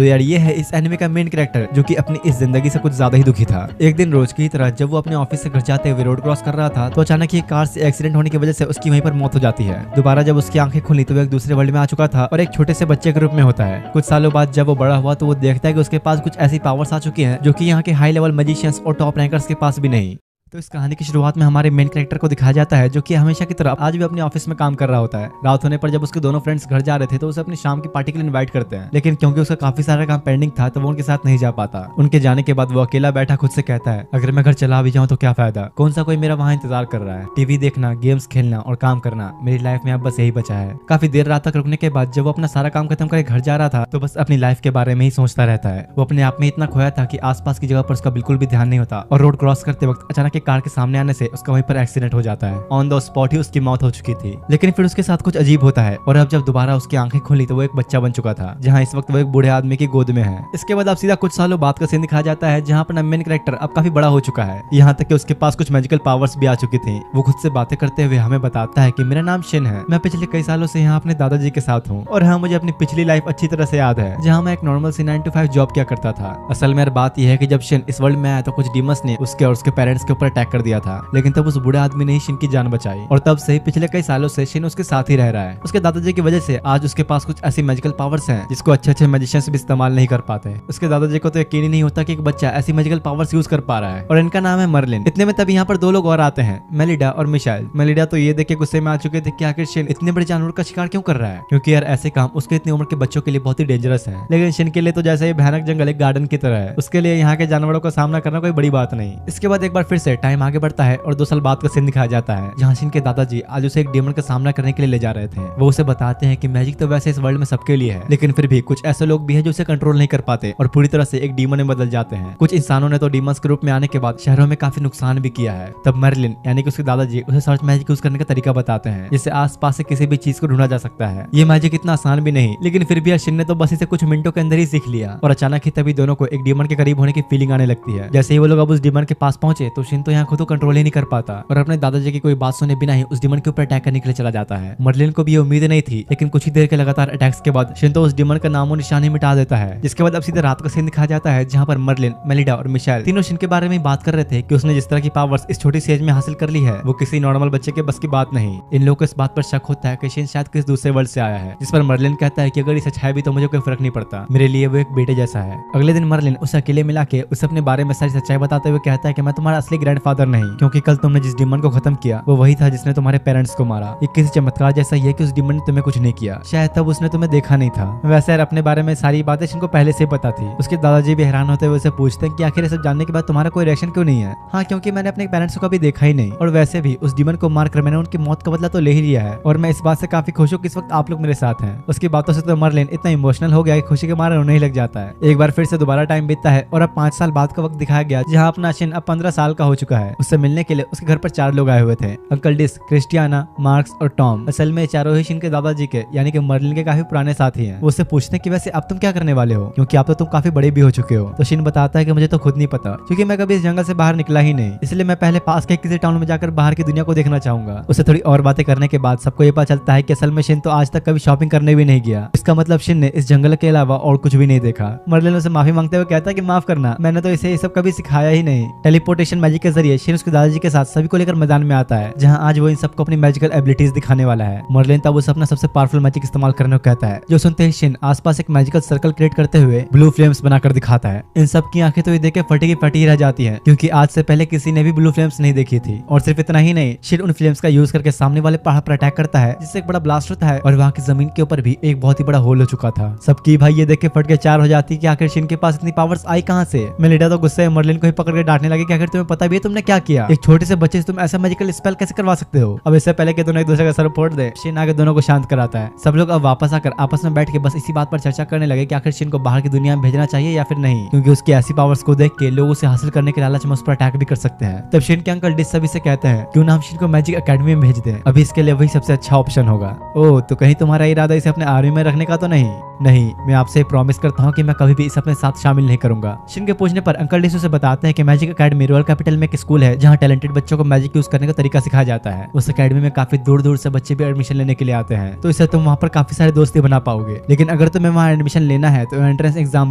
तो यार ये है इस एनिमे का मेन कैरेक्टर जो कि अपनी इस जिंदगी से कुछ ज्यादा ही दुखी था। एक दिन रोज की तरह जब वो अपने ऑफिस से घर जाते हुए रोड क्रॉस कर रहा था तो अचानक ही कार से एक्सीडेंट होने की वजह से उसकी वहीं पर मौत हो जाती है। दोबारा जब उसकी आंखें खुली तो वो एक दूसरे वर्ल्ड में आ चुका था और एक छोटे से बच्चे के रूप में होता है। कुछ सालों बाद जब वो बड़ा हुआ तो वो देखता है कि उसके पास कुछ ऐसी पावर्स आ चुकी हैं जो कि यहाँ के हाई लेवल मैजिशियंस और टॉप रैंकर्स के पास भी नहीं। तो इस कहानी की शुरुआत में हमारे मेन कैरेक्टर को दिखाया जाता है जो कि हमेशा की तरह आज भी अपने ऑफिस में काम कर रहा होता है। रात होने पर जब उसके दोनों फ्रेंड्स घर जा रहे थे तो उसे अपनी शाम की पार्टी के लिए इनवाइट करते हैं, लेकिन क्योंकि उसका काफी सारा काम पेंडिंग था तो वो उनके साथ नहीं जा पाता। उनके जाने के बाद वो अकेला बैठा खुद से कहता है अगर मैं घर चला भी जाऊँ तो क्या फायदा, कौन सा कोई मेरा वहाँ इंतजार कर रहा है। टीवी देखना, गेम्स खेलना और काम करना, मेरी लाइफ में अब बस यही बचा है। काफी देर रात तक रुकने के बाद जब वो अपना सारा काम खत्म करके घर जा रहा था तो बस अपनी लाइफ के बारे में ही सोचता रहता है। वो अपने आप में इतना खोया था कि आसपास की जगह पर उसका बिल्कुल भी ध्यान नहीं होता और रोड क्रॉस करते वक्त अचानक एक कार के सामने आने से उसका वहीं पर एक्सीडेंट हो जाता है। ऑन द स्पॉट ही उसकी मौत हो चुकी थी। लेकिन फिर उसके साथ कुछ अजीब होता है और अब जब दोबारा उसकी आंखें खुली तो वो एक बच्चा बन चुका था, जहां इस वक्त वो एक बूढ़े आदमी की गोद में है। इसके बाद अब सीधा कुछ सालों बाद का सीन दिखाया जाता है जहां अपना मेन कैरेक्टर अब काफी बड़ा हो चुका है, यहाँ तक कि उसके पास कुछ मैजिकल पावर्स भी आ चुकी थी। वो खुद से बातें करते हुए हमें बताता है कि मेरा नाम शिन है, मैं पिछले कई सालों से यहाँ अपने दादाजी के साथ हूँ और हाँ मुझे अपनी पिछली लाइफ अच्छी तरह से याद है जहाँ मैं एक नॉर्मल सी 9 to 5 जॉब किया करता था। असल में बात यह है कि जब शिन इस वर्ल्ड में आया तो कुछ डीमंस ने उसके और उसके पेरेंट्स के ऊपर अटैक कर दिया था, लेकिन तब उस बूढ़े आदमी ने शिन की जान बचाई और तब से पिछले कई सालों से शिन उसके साथ ही रह रहा है। उसके दादाजी की वजह से आज उसके पास कुछ ऐसी मैजिकल पावर्स हैं जिसको अच्छे मैजिशियंस भी इस्तेमाल नहीं कर पाते। उसके दादाजी को तो यकीन ही नहीं होता कि एक बच्चा ऐसी मैजिकल पावर्स यूज कर पा रहा है और इनका नाम है मर्लिन। इतने में तब यहाँ पर दो लोग और आते हैं, मेलिडा और मिशाइल। मेलिडा तो ये देख के गुस्से में आ चुके थे कि आखिर शिन इतने बड़े जानवर का शिकार क्यों कर रहा है, क्योंकि यार ऐसे काम उसके इतनी उम्र के बच्चों के लिए बहुत ही डेंजरस है। लेकिन शिन के लिए तो जैसे ये भयानक जंगल एक गार्डन की तरह है, उसके लिए यहाँ के जानवरों का सामना करना कोई बड़ी बात नहीं। इसके बाद एक बार फिर से टाइम आगे बढ़ता है और 2 साल बाद का सीन दिखाया जाता है जहाँ शिन के दादाजी आज उसे एक डेमन का सामना करने के लिए ले जा रहे थे। वो उसे बताते हैं कि मैजिक तो वैसे इस वर्ल्ड में सबके लिए है, लेकिन फिर भी कुछ ऐसे लोग भी हैं जो उसे कंट्रोल नहीं कर पाते और पूरी तरह से एक डीमन में बदल जाते हैं। कुछ इंसानों ने तो डीमंस के रूप में आने के बाद शहरों में काफी नुकसान भी किया है। तब मर्लिन यानी कि उसके दादाजी उसे सर्च मैजिक यूज करने का तरीका बताते हैं जिससे आसपास से किसी भी चीज को ढूंढा जा सकता है। ये मैजिक इतना आसान भी नहीं, लेकिन फिर भी शिन ने तो बस इसे कुछ मिनटों के अंदर ही सीख लिया और अचानक ही तभी दोनों को एक डीमन के करीब होने की फीलिंग आने लगती है। जैसे ही वो लोग अब उस डीमन के पास पहुंचे तो शिन तो यहाँ खुद को कंट्रोल ही नहीं कर पाता और अपने दादाजी की कोई बात सुने बिना ही उस डीमन के ऊपर अटैक करने के लिए चला जाता है। मर्लिन को भी ये उम्मीद नहीं थी, लेकिन कुछ ही देर के लगातार अटैक्स के बाद शिन तो उस डीमन का नामो निशान ही मिटा देता है। जिसके बाद अब सीधे रात का सीन दिखाया जाता है जहाँ पर मर्लिन, मेलिडा और मिशाइल तीनों शिन के बारे में बात कर रहे थे कि उसने जिस तरह की पावर्स इस छोटी सी एज में हासिल कर ली है वो किसी नॉर्मल बच्चे के बस की बात नहीं। इन लोगों को इस बात पर शक होता है कि शिन शायद किसी दूसरे वर्ल्ड से आया है, जिस पर मर्लिन कहता है कि अगर ये सच है भी तो मुझे कोई फर्क नहीं पड़ता, मेरे लिए वो एक बेटे जैसा है। अगले दिन मर्लिन उसे अकेले मिला के उसे अपने बारे में सारी सच्चाई बताते हुए कहता है कि मैं तुम्हारा असली ग्रैंडफादर नहीं, क्योंकि कल तुमने जिस डीमन को खत्म किया वो वही था जिसने तुम्हारे पेरेंट्स को मारा। ये किसी चमत्कार जैसा ही है कि उस डीमन ने तुम्हें कुछ नहीं किया, शायद तब उसने तुम्हें देखा नहीं था। वैसे यार अपने बारे में सारी बातें शिन को पहले से पता थी। उसके दादाजी भी हैरान होते हुए उसे पूछते हैं कि आखिर ये सब जानने के बाद तुम्हारा कोई रिएक्शन क्यों नहीं है। हाँ, क्योंकि मैंने अपने पेरेंट्स को कभी देखा ही नहीं और वैसे भी उस डीमन को मारकर मैंने उनकी मौत का बदला तो ले ही लिया है और मैं इस बात से काफी खुश हूँ कि इस वक्त आप लोग मेरे साथ हैं। उसकी बातों से तो मर्लिन इतना इमोशनल हो गया कि खुशी के मारे रोने ही लग जाता है। एक बार फिर से दोबारा टाइम बीतता है और अब 5 साल बाद का वक्त दिखाया गया जहाँ अपना शिन अब 15 साल का हो चुका है। उससे मिलने के लिए उसके घर पर 4 लोग आए हुए थे, अंकल डिस, क्रिस्टियाना, मार्क्स और टॉम। असल में चारों ही शिन के दादाजी के यानी कि मर्लिन के काफी पुराने साथी हैं। वो उससे पूछते हैं कि वैसे अब तुम क्या करने वाले हो, क्योंकि अब तो तुम काफी बड़े भी हो चुके हो। तो शिन बताता है कि मुझे तो खुद नहीं पता, क्योंकि मैं कभी इस जंगल से बाहर निकला ही नहीं, इसलिए मैं पहले पास के किसी टाउन में जाकर बाहर की दुनिया को देखना चाहूंगा। उसे थोड़ी और बातें करने के बाद सबको ये पता चलता है कि असल में शिन तो आज तक कभी शॉपिंग करने भी नहीं गया। इसका मतलब शिन ने इस जंगल के अलावा और कुछ भी नहीं देखा। मर्लिन उसे माफी मांगते हुए कहता है कि माफ करना, मैंने तो इसे ये सब कभी सिखाया ही नहीं। टेलीपोर्टेशन मैजिक के जरिए शिन उसके दादाजी के साथ सभी को लेकर मैदान में आता है, जहाँ आज वो इन सबको अपनी मैजिकल एबिलिटीज दिखाने वाला है। मर्लिन तब उसे अपना सबसे पावरफुल मैजिक इस्तेमाल करने को कहता है, जो सुनते ही शिन आसपास एक मैजिकल सर्कल क्रिएट करते हुए ब्लू फ्लेम्स बनाकर दिखाता है। इन सब की आंखें तो ये देख के फटी की फटी रह जाती है, क्योंकि आज से पहले किसी ने भी ब्लू फ्लेम्स नहीं देखी थी। और सिर्फ इतना ही नहीं, शिन उन फ्लेम्स का यूज करके सामने वाले पहाड़ पर अटैक करता है, जिससे एक बड़ा ब्लास्ट होता है और वहाँ की जमीन के ऊपर भी एक बहुत ही बड़ा होल हो चुका था। सबकी भाई ये देख के फट के 4 हो जाती कि आखिर शिन के पास इतनी पावर्स आई कहाँ से। मेलिडा तो गुस्से में मर्लिन को ही पकड़ के डांटने लगे कि आखिर तुम्हें पता भी है तुमने क्या किया, एक छोटे से बच्चे से तुम ऐसा मैजिकल स्पेल कैसे करवा सकते हो। अब इससे पहले कि दोनों एक दूसरे का सर फोड़ दे, शिन आगे दोनों को शांत कराता है। सब लोग अब वापस आकर आपस में बैठ के बस इसी बात पर चर्चा करने लगे कि आखिर शिन को बाहर की दुनिया में भेजना चाहिए या फिर नहीं, क्योंकि उसकी ऐसी पावर्स को देख के लोग उसे हासिल करने के लालच में उस पर अटैक भी कर सकते हैं। तब शिन के अंकल डिस सभी से कहते हैं क्यों ना हम शिन को मैजिक एकेडमी में भेज दें, अभी इसके लिए वही सबसे अच्छा ऑप्शन होगा। ओह, तो कहीं तुम्हारा इरादा इसे अपने आर्मी में रखने का तो नहीं? नहीं, मैं आपसे प्रॉमिस करता हूँ कि मैं कभी भी इसे अपने साथ शामिल नहीं करूंगा। शिन के पूछने पर अंकल डिस उसे बताते हैं कि मैजिक एकेडमी रॉयल कैपिटल में एक स्कूल है जहाँ टैलेंटेड बच्चों को मैजिक यूज करने का तरीका सिखाया जाता है। उस अकेडमी में काफी दूर दूर से बच्चे भी एडमिशन लेने के लिए आते हैं, तो इससे तुम वहाँ पर काफी सारे दोस्ती बना पाओगे। लेकिन अगर तुम्हें वहाँ एडमिशन लेना है तो एंट्रेंस एग्जाम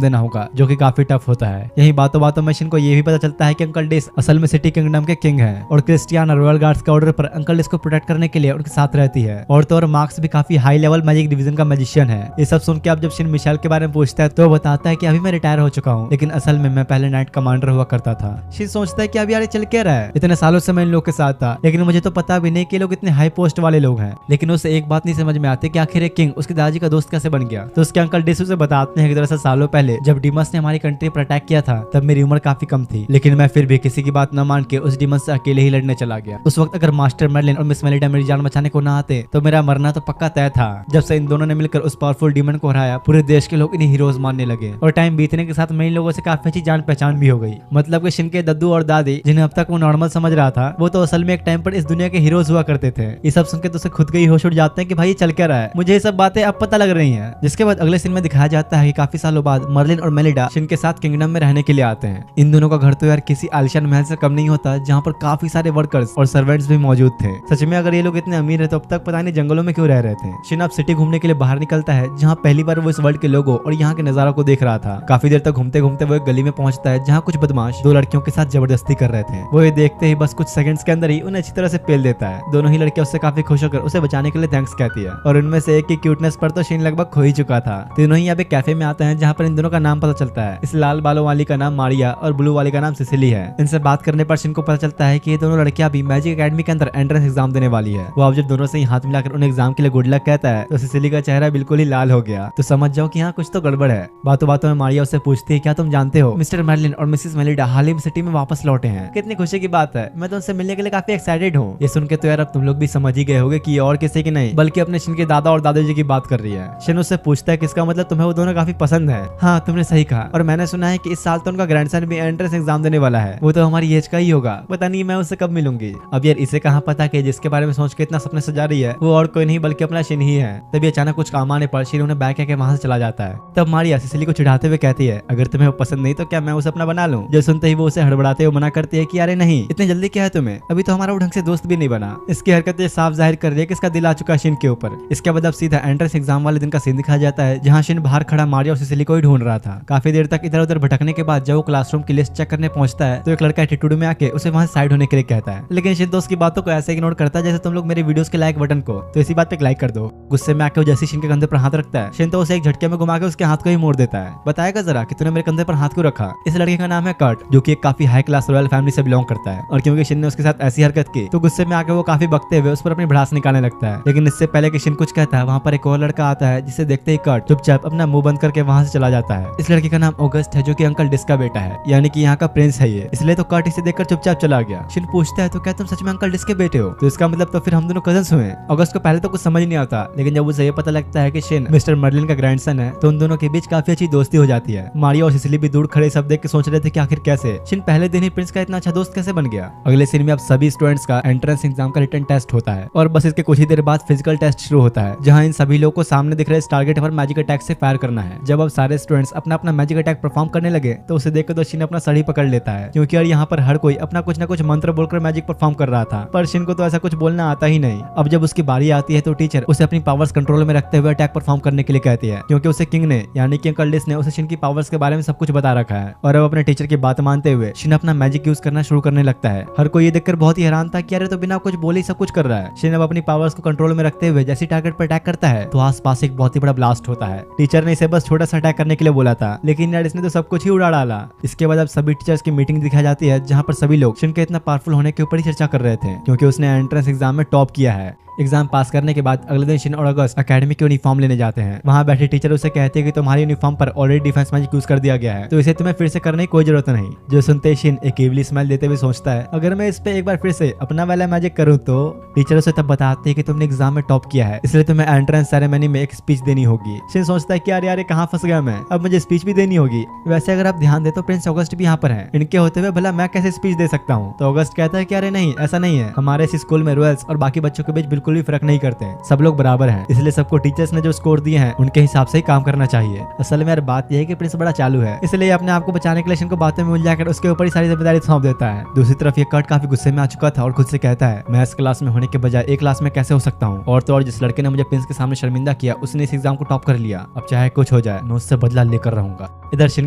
देना होगा, जो कि काफी टफ होता है। यही बातों बातों में शिन को ये भी पता चलता है कि अंकल डिस असल में सिटी किंगडम के किंग हैं और क्रिस्टियाना रॉयल गार्ड्स के ऑर्डर पर अंकल डिस को प्रोटेक्ट करने के लिए उनके साथ रहती है। और तो और मार्क्स भी काफी हाई लेवल मैजिक डिवीजन का मैजिशियन है। ये सब सुन के अब जब शिन मिशेल के बारे में पूछता है तो वो बताता है कि अभी मैं रिटायर हो चुका हूँ, लेकिन असल में मैं पहले नाइट कमांडर हुआ करता था। शिन सोचता है कि अब यार चल क्या रहा है, इतने सालों से मैं इन लोग के साथ था, लेकिन मुझे तो पता भी नहीं कि लोग इतने हाई पोस्ट वाले लोग हैं। लेकिन उसे एक बात नहीं समझ में आती कि आखिर एक किंग उसके दादाजी का दोस्त कैसे बन गया। तो उसके अंकल डिस उसे बताते हैं कि दरअसल सालों पहले जब डिमस ने हमारी कंट्री पर अटैक किया था तब मेरी उम्र काफी कम थी, लेकिन मैं फिर भी किसी की बात न मान के उस डिमस से अकेले ही लड़ने चला गया। उस वक्त अगर मास्टर मर्लिन और मिस मेलिडा मेरी जान बचाने को ना आते तो मेरा मरना तो पक्का तय था। जब से इन दोनों ने मिलकर उस पावरफुल डीमन को हराया, पूरे देश के लोग इन्हें हीरोज मानने लगे और टाइम बीतने के साथ मैं इन लोगों से काफी अच्छी जान पहचान भी हो गई। मतलब कि शिन के दद्दू और दादी जिन्हें अब तक वो नॉर्मल समझ रहा था, वो तो असल में एक टाइम पर इस दुनिया के हीरोज हुआ करते थे। ये सब सुनकर तो उसे खुद के ही होश उड़ जाते हैं कि भाई चल क्या रहा है, मुझे ये सब बातें अब पता लग रही हैं। जिसके बाद अगले सीन में दिखाया जाता है कि काफी सालों बाद मर्लिन और मेलिडा शिन के साथ किंगडम में रहने के लिए आते हैं। इन दोनों का घर तो यार किसी आलिशान महल से कम नहीं होता, जहाँ पर काफी सारे वर्कर्स और सर्वेंट्स भी मौजूद थे। सच में अगर ये लोग इतने अमीर है तो अब तक पता नहीं जंगलों में क्यों रह रहे थे। शिन अब सिटी घूमने के लिए बाहर निकलता है, जहाँ पहली बार वो इस वर्ल्ड के लोगों और यहाँ के नजारों को देख रहा था। काफी देर तक घूमते घूमते वो एक गली में पहुंचता है जहाँ कुछ बदमाश दो लड़कियों के साथ जबरदस्ती कर रहे थे। वो ये देखते ही बस कुछ सेकंड्स के अंदर ही उन्हें अच्छी तरह से पेल देता है। दोनों ही लड़कियां उससे काफी खुश होकर उसे बचाने के लिए थैंक्स कहती है और उनमें से एक की क्यूटनेस पर तो शिन लगभग खो ही चुका था। तीनों ही अब एक कैफे में आते हैं जहाँ पर इन दोनों का नाम पता चलता है। इस लाल बालों वाली का नाम मारिया और ब्लू वाली का नाम सिसिली है। इनसे बात करने पर शिन को पता चलता है कि ये दोनों लड़कियां भी मैजिक एकेडमी के अंदर एंट्रेंस एग्जाम देने वाली है। वो अब जब दोनों से ही हाथ मिलाकर उन्हें एग्जाम के लिए गुड लक कहता है तो सिसिली का चेहरा बिल्कुल ही लाल हो गया। तो समझ जाओ कि यहाँ कुछ तो गड़बड़ है। बातों बातों में मारिया उससे पूछती है क्या तुम जानते हो मिस्टर मर्लिन और मिसेस मेलिडा हाल ही में सिटी में वापस लौटे हैं। कितनी खुशी की बात है, मैं तो उनसे मिलने के लिए काफी एक्साइटेड हूँ। ये सुन के तो यार अब तुम लोग भी समझ ही गए होगे कि ये और किसी की नहीं बल्कि अपने शिन के दादा और दादाजी की बात कर रही है। शिन उससे पूछता है किसका मतलब तुम्हें वो दोनों काफी पसंद है। हाँ तुमने सही कहा, और मैंने सुना है कि इस साल तो उनका ग्रैंडसन भी एंट्रेंस एग्जाम देने वाला है। वो तो हमारी एज का ही होगा, पता नहीं मैं उससे कब मिलूंगी। अब यार इसे कहाँ पता कि जिसके बारे में सोच के इतना सपने सजा रही है वो और कोई नहीं बल्कि अपना शिन ही है। तभी अचानक कुछ काम आने पर शिन उन्हें बैग के वहां से चला जाता है। तब मारिया सिसिली को चिढ़ाते हुए कहती है अगर तुम्हें वो पसंद नहीं तो क्या मैं उसे अपना बना लूं। जो सुनते ही वो उसे हड़बड़ाते हुए मना करती है कि अरे नहीं, इतनी जल्दी क्या है तुम्हें, अभी तो हमारा वो ढंग से दोस्त भी नहीं बना। इसकी हरकतें साफ जाहिर कर रही है कि इसका दिल आ चुका है शिन के ऊपर। इसके बाद अब सीधा एंट्रेंस एग्जाम वाले दिन का सीन दिखाया जाता है जहाँ शिन बाहर खड़ा मारिया और सिसिली को ही ढूंढ रहा था। काफी देर तक इधर उधर भटकने के बाद जब वो क्लासरूम की लिस्ट चेक करने पहुंचता है तो एक लड़का एटीट्यूड में आके उसे वहां साइड होने के लिए कहता है, लेकिन शिन तो उसकी बातों को ऐसे इग्नोर करता है जैसे तुम लोग मेरे वीडियोस के लाइक बटन को, तो इसी बात पे लाइक कर दो। गुस्से में आके वो जैसे शिन के कंधे पर हाथ रखता है, शिन तो उसे एक झटके में घुमा के उसके हाथ को ही मोड़ देता है। बताएगा जरा कि तूने मेरे कंधे पर हाथ क्यों रखा। इस लड़के का नाम है कर्ट, जो कि एक काफी हाई क्लास रॉयल फैमिली से बिलोंग करता है, और क्योंकि शिन ने उसके साथ ऐसी हरकत की तो गुस्से में आके वो काफी बकते हुए उस पर अपनी भड़ास निकालने लगता है। लेकिन इससे पहले कि शिन कुछ कहता है वहाँ पर एक और लड़का आता है जिसे देखते ही कर्ट चुपचाप अपना मुंह बंद करके वहाँ से चला जाता है। इस लड़के का नाम ऑगस्ट है, जो कि अंकल डिस का बेटा है, यानी कि यहाँ का प्रिंस है ये, इसलिए तो कर्ट इसे देखकर चुपचाप चला गया। शिन पूछता है तो क्या तुम सच में अंकल डिस के बेटे हो, तो इसका मतलब तो फिर हम दोनों कजन्स हुए। ऑगस्ट को पहले तो कुछ समझ नहीं आता, लेकिन जब उसे ये पता लगता है कि शिन मिस्टर मर्लिन का ग्रैंडसन है तो उन दोनों के बीच काफी अच्छी दोस्ती हो जाती है। मारिया और सिसिली भी दूर खड़े सब देख के सोच रहे थे कि आखिर कैसे शिन पहले दिन ही प्रिंस का इतना अच्छा दोस्त कैसे बन गया। अगले सीन में अब सभी स्टूडेंट्स का एंट्रेंस एग्जाम का रिटन टेस्ट होता है और बस इसके कुछ ही देर बाद फिजिकल टेस्ट शुरू होता है, जहां इन सभी लोगों को सामने दिख रहे टारगेट पर मैजिक अटैक से फायर करना है। जब अब सारे स्टूडेंट्स अपना अपना मैजिक अटैक परफॉर्म करने लगे तो उसे देखकर तो शिन अपना सड़ी पकड़ लेता है, क्योंकि यार यहाँ पर हर कोई अपना कुछ न कुछ मंत्र बोलकर मैजिक परफॉर्म कर रहा था, पर शिन को तो ऐसा कुछ बोलना आता ही नहीं। अब जब उसकी बारी आती है तो टीचर उसे अपनी पावर्स कंट्रोल में रखते हुए अटैक परफॉर्म करने के लिए कहती है, क्योंकि उसे किंग ने यानी कि अंकल डिस ने उसे शिन की पावर्स के बारे में सब कुछ बता रखा है। और अब अपने टीचर की बात मानते हुए शिन अपना मैजिक यूज करना शुरू करने लगता है। हर कोई ये देखकर बहुत ही हैरान था कि अरे तो बिना कुछ बोले सब कुछ कर रहा है। शिन अब अपनी पावर्स को कंट्रोल में रखते हुए जैसे टारगेट पर अटैक करता है तो आसपास एक बहुत ही बड़ा ब्लास्ट होता है। टीचर ने इसे बस छोटा सा अटैक करने के लिए बोला था, लेकिन यार इसने तो सब कुछ ही उड़ा डाला। इसके बाद अब सभी टीचर्स की मीटिंग दिखाई जाती है, जहाँ पर सभी लोग शिन के इतना पावरफुल होने के ऊपर ही चर्चा कर रहे थे, क्योंकि उसने एंट्रेंस एग्जाम में टॉप किया है। एग्जाम पास करने के बाद अगले दिन शिन और अगस्त एकेडमी की यूनिफॉर्म लेने जाते हैं। वहाँ बैठे टीचर उसे कहते हैं कि तुम्हारी यूनिफॉर्म पर ऑलरेडी डिफेंस मैजिक यूज कर दिया गया है, तो इसे तुम्हें फिर से करने की कोई जरूरत नहीं। जो सुनते ही शिन एक इवली स्माइल देते हुए सोचता है अगर मैं इस पे एक बार फिर से अपना वाला मैजिक करूँ तो। टीचर उसे तब बताते हैं कि तुमने एग्जाम में टॉप किया है, इसलिए तुम्हें एंट्रेंस सेरेमनी में एक स्पीच देनी होगी। शिन सोचता है कि यार यार कहाँ फंस गया मैं, अब मुझे स्पीच भी देनी होगी। वैसे अगर आप ध्यान दे तो प्रिंस ऑगस्ट भी यहाँ पर है, इनके होते हुए भला मैं कैसे स्पीच दे सकता हूँ। तो ऑगस्ट कहता है कि अरे नहीं ऐसा नहीं है, हमारे इस स्कूल में रॉयल्स और बाकी बच्चों के बीच बिल्कुल भी फर्क नहीं करते, सब लोग बराबर हैं, इसलिए सबको टीचर्स ने जो स्कोर दिए हैं उनके हिसाब से ही काम करना चाहिए। असल में यार बात यह है कि प्रिंस बड़ा चालू है, इसलिए अपने आप को बचाने के लिए शिन को बातों में उलझाकर उसके ऊपर ही सारी जिम्मेदारी सौंप देता है। दूसरी तरफ ये कर्ट काफी गुस्से में आ चुका था और खुद से कहता है मैं इस क्लास में होने के बजाय एक क्लास में कैसे हो सकता हूँ, और तो और जिस लड़के ने मुझे प्रिंस के सामने शर्मिंदा किया उसने इस एग्जाम को टॉप कर लिया। अब चाहे कुछ हो जाए मैं उससे बदला लेकर रहूंगा। इधर शिन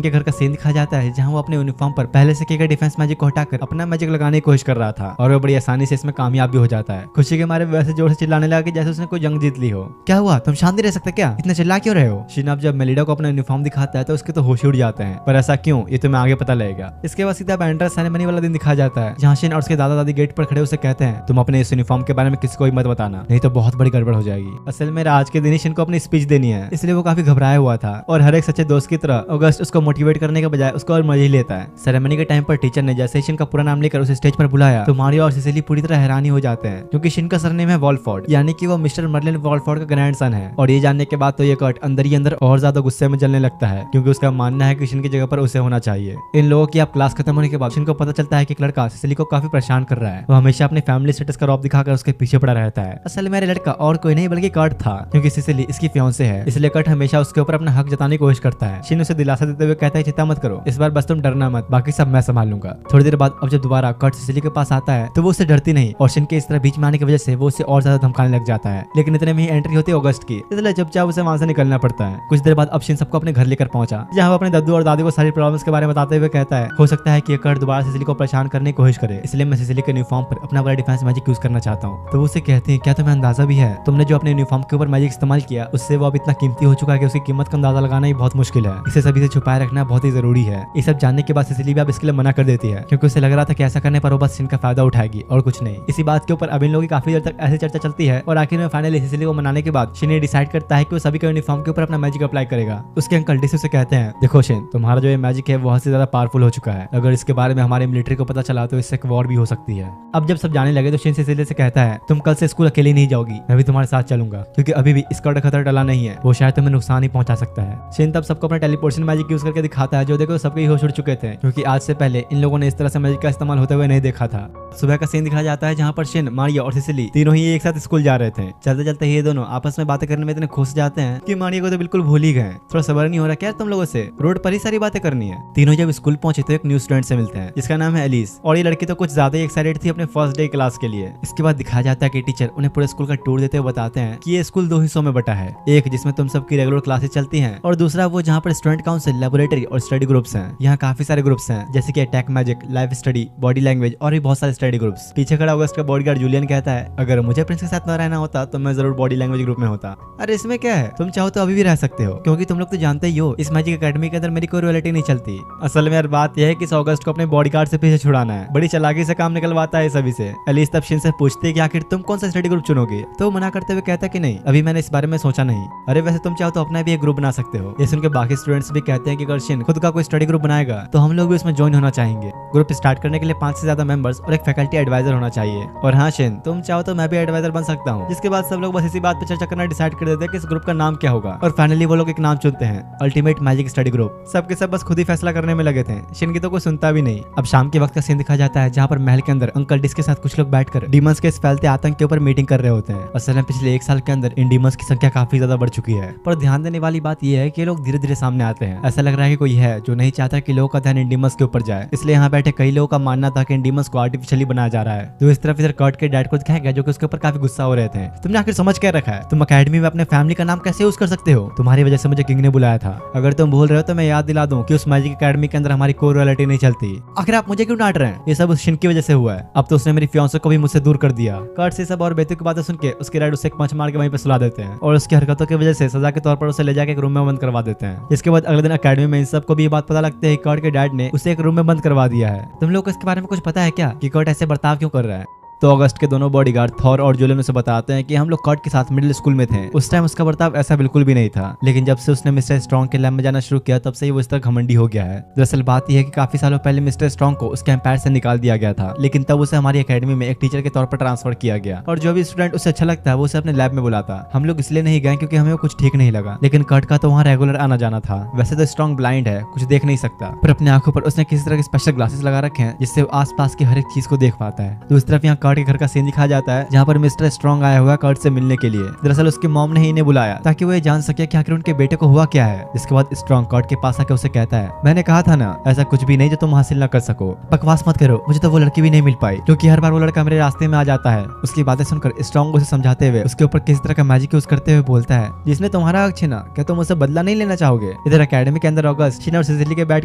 के घर का सीन दिखाया जाता है जहाँ वो अपने यूनिफॉर्म पर पहले से किए गए डिफेंस मैजिक को हटाकर अपना मैजिक लगाने की कोशिश कर रहा था और वो बड़ी आसानी से इसमें कामयाब भी हो जाता है। खुशी के मारे वैसे जोर से चिल्लाने लगा कि जैसे उसने कोई जंग जीत ली हो। क्या हुआ, तुम शांत नहीं रह सकते क्या, इतना चिल्ला क्यों रहे हो? शिन अब जब मेलिडा को अपना यूनिफॉर्म दिखाता है तो उसके तो होश उड़ जाते हैं, पर ऐसा क्यों ये तुम्हें आगे पता लगेगा। इसके बाद सीधा एंट्रेंस सेरेमनी वाला दिन दिखाया जाता है जहाँ शिन और उसके दादा दादी गेट पर खड़े उसे कहते हैं तुम अपने इस यूनिफॉर्म के बारे में किसी को भी मत बताना, नहीं तो बहुत बड़ी गड़बड़ हो जाएगी। असल में आज के दिन ही शिन को अपनी स्पीच देनी है, इसलिए वो काफी घबराया हुआ था और हर एक सच्चे दोस्त की तरह अगस्त उसको मोटिवेट करने के बजाय उसको और मजे ही लेता है। सेरेमनी के टाइम पर टीचर ने जैसे शिन का पूरा नाम लेकर उसे स्टेज पर बुलाया तो मारियो और सिसिली पूरी तरह हैरानी हो जाते हैं क्योंकि शिन का सरनेम है वॉलफोर्ड, यानी कि वो मिस्टर मर्लिन वॉलफोर्ड का ग्रैंडसन है। और ये जानने के बाद तो ये कर्ट अंदर ही अंदर और ज्यादा गुस्से में जलने लगता है क्योंकि उसका मानना है कि शिन की जगह पर उसे होना चाहिए। इन लोगों की अब क्लास खत्म होने के बाद शिन को पता चलता है कि एक लड़का सिसिली को काफी परेशान कर रहा है। वो हमेशा अपने फैमिली स्टेटस का रौब दिखाकर उसके पीछे पड़ा रहता है। असल में लड़का और कोई नहीं बल्कि कर्ट था क्योंकि सिसिली इसकी फियांसे है, इसलिए कर्ट हमेशा उसके ऊपर अपना हक जताने की कोशिश करता है। शिन उसे दिलासा देते हुए कहता है चिंता मत करो, इस बार बस तुम डरना मत, बाकी सब मैं संभाल लूंगा। थोड़ी देर बाद अब जब दोबारा कर्ट सिसिली के पास आता है तो वो उससे डरती नहीं और शिन के इस तरह बीच में आने की वजह से वो उसे और ज्यादा धमकाने लग जाता है। लेकिन इतने में ही एंट्री होती है अगस्त की, इसलिए चुपचाप उसे वहां से निकलना पड़ता है। कुछ देर बाद अब शिन सबको अपने घर लेकर पहुंचा जहाँ वो अपने दादू और दादी को सारी प्रॉब्लम्स के बारे में बताते हुए कहता है हो सकता है कि कर्ट दोबारा सिसिली को परेशान करने की कोशिश करे, इसलिए मैं सिसिली के यूनिफॉर्म पर अपना बड़ा डिफेंस मैजिक यूज करना चाहता हूँ। तो वो उसे कहते हैं क्या तुम्हें अंदाजा भी है तुमने जो अपने यूनिफॉर्म के ऊपर मैजिक इस्तेमाल किया उससे वो अब इतना कीमती हो चुका है कि उसकी कीमत का अंदाजा लगाना ही बहुत मुश्किल है, इसे सभी से छुपाए रखना बहुत ही जरूरी है। ये सब जानने के बाद सिसिली भी अब इसके लिए मना कर देती है क्योंकि उसे लग रहा था कि ऐसा करने पर वो बस शिन का फायदा उठाएगी और कुछ नहीं। इसी बात के ऊपर अब इन लोगों की काफी देर तक ऐसी चर्चा चलती है और आखिर में फाइनली सिसिली को मनाने के बाद शिन ये डिसाइड करता है कि वो सभी के यूनिफॉर्म के ऊपर अपना मैजिक अप्लाई करेगा। उसके अंकल डिस उसे कहते हैं देखो शिन तुम्हारा जो ये मैजिक है बहुत से ज्यादा पावरफुल हो चुका है, अगर इसके बारे में हमारे मिलिट्री को पता चला तो इससे एक वॉर भी हो सकती है। अब जब सब जाने लगे तो शिन सिसिली से कहता है तुम कल से स्कूल अकेले नहीं जाओगी, मैं भी तुम्हारे साथ चलूंगा क्योंकि अभी भी इसका खतरा टला नहीं है, वो शायद तुम्हें नुकसान ही पहुंचा सकता है। शिन तब सबको अपना टेलीपोर्टेशन मैजिक यूज करके दिखाता है जो देखो सबके होश उड़ चुके थे क्योंकि आज से पहले इन लोगों ने इस तरह से मैजिक का इस्तेमाल होते हुए नहीं देखा था। सुबह का सीन दिखाया जाता है जहाँ पर शिन, मारियो और सिसिली तीनों ही एक साथ स्कूल जा रहे थे। चलते चलते ये दोनों आपस में बातें करने में इतने खुश जाते हैं कि मारियो को तो बिल्कुल भूल ही गए। थोड़ा सबर नहीं हो रहा क्या तुम लोगों से, रोड पर ही सारी बातें करनी है। तीनों जब स्कूल पहुंचे तो एक न्यू स्टूडेंट से मिलते हैं जिसका नाम है एलिस, और ये लड़की तो कुछ ज्यादा ही एक्साइटेड थी अपने फर्स्ट डे क्लास के लिए। इसके बाद दिखाया जाता है कि टीचर उन्हें पूरे स्कूल का टूर देते हुए बताते हैं कि ये स्कूल दो हिस्सों में बटा है, एक जिसमें तुम सबकी रेगुलर क्लासेस चलती हैं और दूसरा वो जहाँ पर स्टूडेंट काउंसिल, लेबोरेटरी और स्टडी ग्रुप्स हैं। यहाँ काफी सारे ग्रुप्स हैं जैसे कि attack magic, life study, body language और भी बहुत सारे स्टडी ग्रुप्स। पीछे खड़ा अगस्त का बॉडीगार्ड जूलियन कहता है अगर मुझे प्रिंस के साथ न रहना होता तो मैं जरूर बॉडी लैंग्वेज ग्रुप में होता। अरे इसमें क्या है, तुम चाहो तो अभी भी रह सकते हो क्योंकि तुम लोग तो जानते ही हो इस मैजिक एकेडमी के अंदर मेरी कोई रॉयल्टी नहीं चलती। असल में यार बात यह है कि अगस्त को अपने बॉडीगार्ड से पीछे छुड़ाना है, बड़ी चालाकी से काम निकलवाता है सभी से। एलिस तब शिन से पूछती है कि आखिर तुम कौन सा स्टडी ग्रुप चुनोगे, तो मना करते हुए कहता है कि नहीं अभी मैंने इस बारे में सोचा नहीं। अरे वैसे तुम चाहो तो अपना भी एक ग्रुप बना सकते हो। ये सुनकर बाकी स्टूडेंट्स भी कहते हैं कि अगर शिन खुद का कोई स्टडी ग्रुप बनाएगा तो हम लोग भी उसमें ज्वाइन होना चाहेंगे। ग्रुप स्टार्ट करने के लिए 5 से ज्यादा मेंबर्स और एक फैकल्टी एडवाइजर होना चाहिए। और हाँ शिन तुम चाहो तो मैं भी एडवाइजर बन सकता हूँ। जिसके बाद सब लोग बस इसी बात पे चर्चा करना डिसाइड कर देते हैं कि इस ग्रुप का नाम क्या होगा और फाइनली वो लोग एक नाम चुनते हैं, अल्टीमेट मैजिक स्टडी ग्रुप। सबके सब बस खुद ही फैसला करने में लगे थे, शिन की तो कोई सुनता भी नहीं। अब शाम के वक्त का सीन दिखाया जाता है जहाँ पर महल के अंदर अंकल डिस के साथ कुछ लोग बैठकर डीमंस के इस फैलते आतंक के ऊपर मीटिंग कर रहे होते हैं। असल में पिछले 1 साल के अंदर इन डीमंस की संख्या काफी ज्यादा बढ़ चुकी है, पर ध्यान देने वाली बात यह है कि लोग धीरे धीरे सामने आते हैं। ऐसा लग रहा है कि कोई है जो नहीं चाहता कि लोगों का ध्यान इन डीमंस के ऊपर जाए, इसलिए यहाँ बैठे कई लोगों का मानना था कि इन डीमंस को आर्टिफिशियली बनाया जा रहा है। तो इस तरफ इधर कर्ट के डैड को दिखाया गया जो कि उसके ऊपर काफी गुस्सा हो रहे थे। तुमने आखिर समझ क्या रखा है, तुम अकेडमी में अपने फैमिली का नाम कैसे यूज कर सकते हो, तुम्हारी वजह से मुझे किंग ने बुलाया था। अगर तुम भूल रहे हो तो मैं याद दिला दूं कि उस मैजिक एकेडमी के अंदर हमारी कोई रॉयल्टी नहीं चलती। आखिर आप मुझे क्यों डांट रहे हैं, ये सब उस शिन की वजह से हुआ है। अब तो उसने मेरी फियांसे को भी मुझसे दूर कर दिया। कर्ट से सब और बेतुकी की बातें सुन के उसके डैड उसे एक पंच मार के वहीं पे सुला देते हैं और उसकी हरकतों की वजह से सजा के तौर पर उसे ले जाकर एक रूम में बंद करवा देते हैं। इसके बाद अगले दिन अकेडमी में इन सबको भी ये बात पता लगती है कि कर्ट के डैड ने उसे एक रूम में बंद करवा दिया है। तुम लोग को इसके बारे में कुछ पता है क्या कि कर्ट ऐसे बर्ताव क्यों कर रहा है? तो अगस्त के दोनों बॉडीगार्ड थॉर और जूलियन उसे बताते हैं कि हम लोग कर्ट के साथ मिडिल स्कूल में थे। उस टाइम उसका बर्ताव ऐसा बिल्कुल भी नहीं था, लेकिन जब से उसने मिस्टर स्ट्रॉन्ग के लैब में जाना शुरू किया तब से ही वो इस तरह घमंडी हो गया है। दरअसल बात यह है कि काफी सालों पहले मिस्टर स्ट्रॉन्ग को उसके एम्पायर से निकाल दिया गया था, लेकिन तब उसे हमारी अकेडमी में एक टीचर के तौर पर ट्रांसफर किया गया और जो भी स्टूडेंट उसे अच्छा लगता है वो उसे अपने लैब में बुलाता। हम लोग इसलिए नहीं गए क्योंकि हमें वो कुछ ठीक नहीं लगा, लेकिन कर्ट का तो वहाँ रेगुलर आना जाना था। वैसे तो स्ट्रॉन्ग ब्लाइंड है, कुछ देख नहीं सकता, पर अपनी आंखों पर उसने किसी तरह के स्पेशल ग्लासेस लगा रखे हैं जिससे वो आसपास की हर एक चीज को देख पाता है। दूसरी तरफ यहाँ कर्ट कर्ट के घर का सीन दिखाया जाता है जहाँ पर मिस्टर स्ट्रॉन्ग आया हुआ कर्ट से मिलने के लिए। दरअसल उसकी मॉम ने ही इन्हें बुलाया ताकि वो ये जान सके कि आखिर उनके बेटे को हुआ क्या है। जिसके बाद स्ट्रॉन्ग कर्ट के पास आके उसे कहता है, मैंने कहा था ना ऐसा कुछ भी नहीं जो तुम हासिल न कर सको। बकवास मत करो, मुझे तो वो लड़की भी नहीं मिल पाई क्योंकि हर बार वो लड़का मेरे रास्ते में आ जाता है। उसकी बातें सुनकर स्ट्रॉन्ग उसे समझाते हुए उसके ऊपर किसी तरह का मैजिक यूज करते हुए बोलता है, जिसने तुम्हारा हक छीना, क्या तुम उससे बदला नहीं लेना चाहोगे। इधर अकेडमी के अंदर ऑगस्ट शिन और सिसिली के बैठ